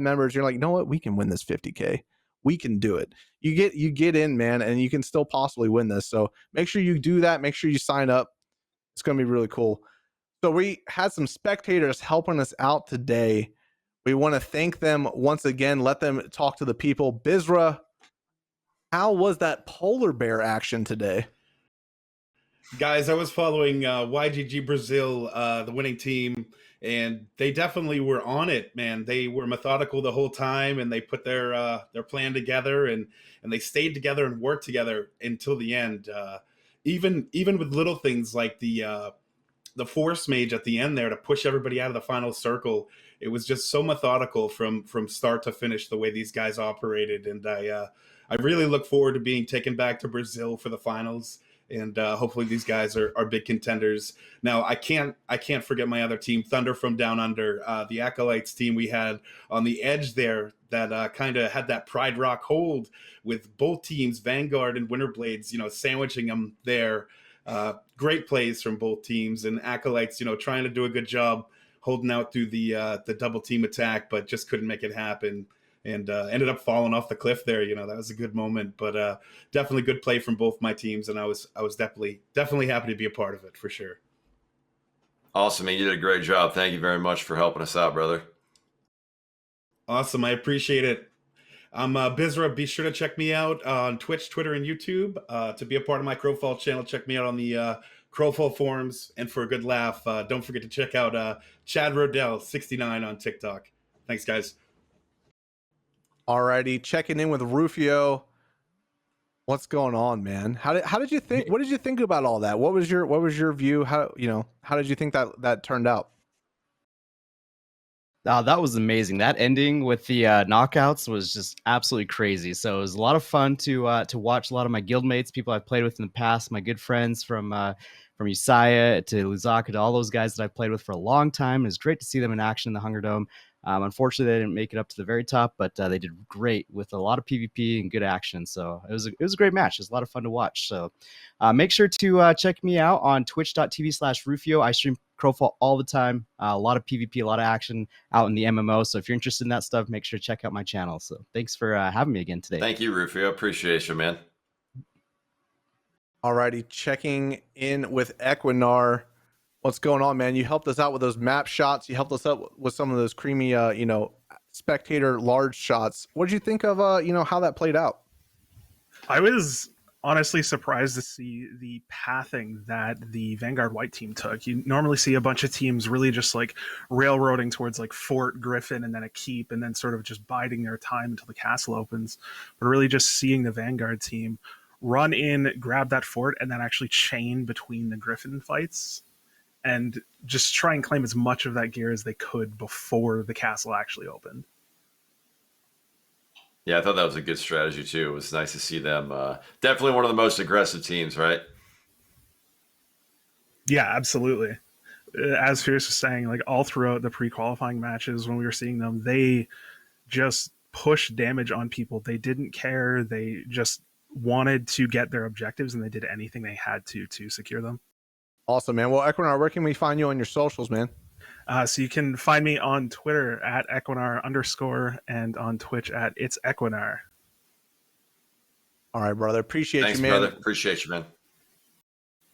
members, you're like, you know what? We can win this 50K. We can do it. You get in, man, and you can still possibly win this. So make sure you do that. Make sure you sign up. It's going to be really cool. So we had some spectators helping us out today. We want to thank them once again. Let them talk to the people. Bizra, how was that polar bear action today? Guys, I was following YGG Brazil, the winning team, and they definitely were on it, man. They were methodical the whole time, and they put their plan together, and they stayed together and worked together until the end. Even with little things like the force mage at the end there to push everybody out of the final circle. It was just so methodical from start to finish, the way these guys operated. And I really look forward to being taken back to Brazil for the finals. And hopefully these guys are big contenders. Now, I can't forget my other team, Thunder from Down Under, the Acolytes team we had on the edge there that kind of had that Pride Rock hold with both teams, Vanguard and Winterblades, sandwiching them there. Great plays from both teams, and Acolytes, trying to do a good job holding out through the double team attack, but just couldn't make it happen. And ended up falling off the cliff there. That was a good moment, but definitely good play from both my teams, and I was definitely happy to be a part of it for sure. Awesome, man. You did a great job. Thank you very much for helping us out, brother. Awesome, I appreciate it. I'm Bizra. Be sure to check me out on Twitch, Twitter, and YouTube. To be a part of my Crowfall channel, check me out on the Crowfall forums. And for a good laugh, don't forget to check out Chad Rodell69 on TikTok. Thanks, guys. Alrighty, checking in with Rufio. What's going on, man? How did you think? What did you think about all that? What was your view? How did you think that turned out? That was amazing. That ending with the knockouts was just absolutely crazy. So it was a lot of fun to watch a lot of my guildmates, people I've played with in the past, my good friends from Usaya to Luzaka to all those guys that I've played with for a long time. It was great to see them in action in the HungerDome. Unfortunately, they didn't make it up to the very top, but they did great with a lot of PvP and good action. So it was a great match. It was a lot of fun to watch. So make sure to check me out on twitch.tv/Rufio. I stream Crowfall all the time. A lot of PvP, a lot of action out in the MMO. So if you're interested in that stuff, make sure to check out my channel. So thanks for having me again today. Thank you, Rufio. Appreciate you, man. Alrighty, checking in with Equinar. What's going on, man? You helped us out with those map shots. You helped us out with some of those creamy, spectator large shots. What did you think of, how that played out? I was honestly surprised to see the pathing that the Vanguard White team took. You normally see a bunch of teams really just like railroading towards like Fort Griffin and then a keep and then sort of just biding their time until the castle opens. But really just seeing the Vanguard team run in, grab that fort, and then actually chain between the Griffin fights and just try and claim as much of that gear as they could before the castle actually opened. Yeah, I thought that was a good strategy too. It was nice to see them. Definitely one of the most aggressive teams, right? Yeah, absolutely. As Fierce was saying, like all throughout the pre-qualifying matches when we were seeing them, they just pushed damage on people. They didn't care. They just wanted to get their objectives, and they did anything they had to secure them. Awesome, man. Well, Equinar, where can we find you on your socials, man? So you can find me on Twitter at Equinar_ and on Twitch at It's Equinar. All right, brother. Appreciate Thanks, you, man. brother. Appreciate you, man.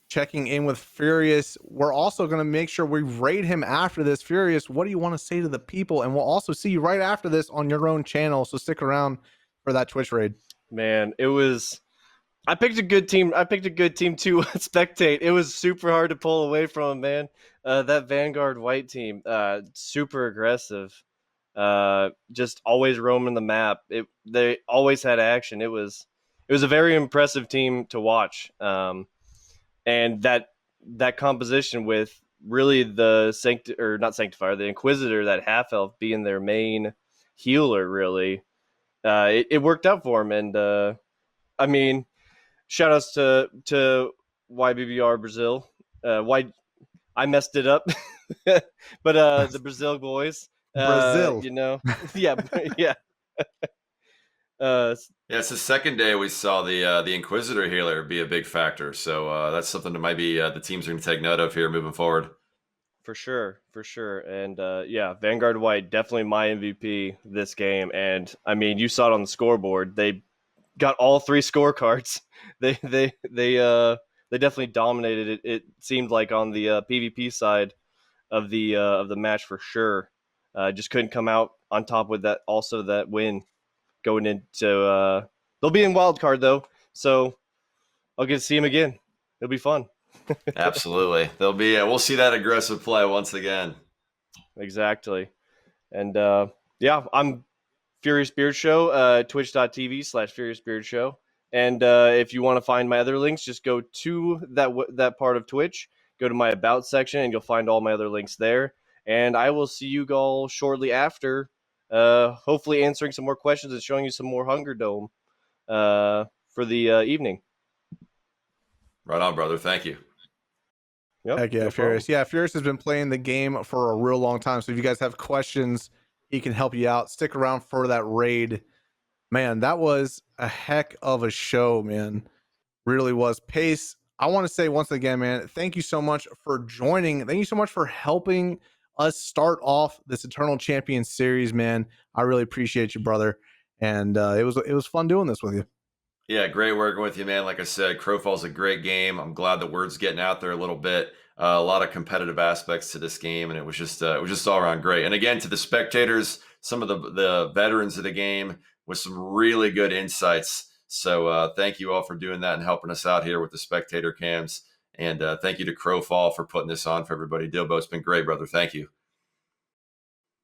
Checking in with Furious. We're also going to make sure we rate him after this. Furious, what do you want to say to the people? And we'll also see you right after this on your own channel. So stick around for that Twitch raid. Man, I picked a good team. I picked a good team to spectate. It was super hard to pull away from, man. That Vanguard White team, super aggressive. Just always roaming the map. They always had action. It was a very impressive team to watch. And that composition with really the not Sanctifier, the Inquisitor, that half elf being their main healer, really, it worked out for him. And I mean, shout outs to YBBR Brazil. I messed it up, but the Brazil boys, Brazil, yeah, yeah. Yeah, it's the second day we saw the Inquisitor healer be a big factor. So that's something that might be the teams are going to take note of here moving forward. For sure. And yeah, Vanguard White, definitely my MVP this game. And I mean, you saw it on the scoreboard. They got all 3 scorecards. They definitely dominated it. It seemed like on the PvP side of the match for sure. Just couldn't come out on top with that. Also, that win going into they'll be in wild card though, so I'll get to see him again. It'll be fun. Absolutely, they'll be. We'll see that aggressive play once again. Exactly, and yeah, I'm Furious Beard Show, twitch.tv/Furious Beard Show. And if you want to find my other links, just go to that part of Twitch, go to my About section, and you'll find all my other links there. And I will see you all shortly after, hopefully answering some more questions and showing you some more HungerDome for the evening. Right on, brother. Thank you. Yep, heck yeah, no Furious. Problem. Yeah, Furious has been playing the game for a real long time. So if you guys have questions, he can help you out. Stick around for that raid. Man, that was a heck of a show, man. Really was. Pace, I want to say once again, man, thank you so much for joining. Thank you so much for helping us start off this Eternal Champions Series, man. I really appreciate you, brother. And it was fun doing this with you. Yeah, great working with you, man. Like I said, Crowfall's a great game. I'm glad the word's getting out there a little bit. A lot of competitive aspects to this game, and it was just all around great. And again, to the spectators, some of the veterans of the game with some really good insights. So thank you all for doing that and helping us out here with the spectator cams. And thank you to Crowfall for putting this on for everybody. Dilbo, it's been great, brother. Thank you.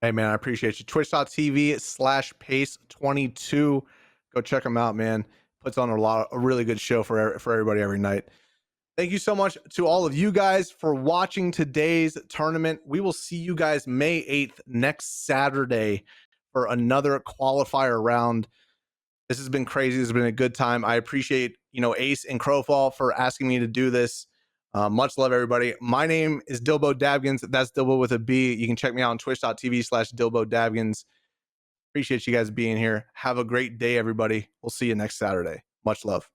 Hey, man, I appreciate you. Twitch.tv/Pace22. Go check them out, man. Puts on a really good show for everybody every night. Thank you so much to all of you guys for watching today's tournament. We will see you guys May 8th next Saturday for another qualifier round. This has been crazy. This has been a good time. I appreciate, Ace and Crowfall for asking me to do this. Much love, everybody. My name is Dilbo Davgins. That's Dilbo with a B. You can check me out on twitch.tv/Dilbo Davgins. Appreciate you guys being here. Have a great day, everybody. We'll see you next Saturday. Much love.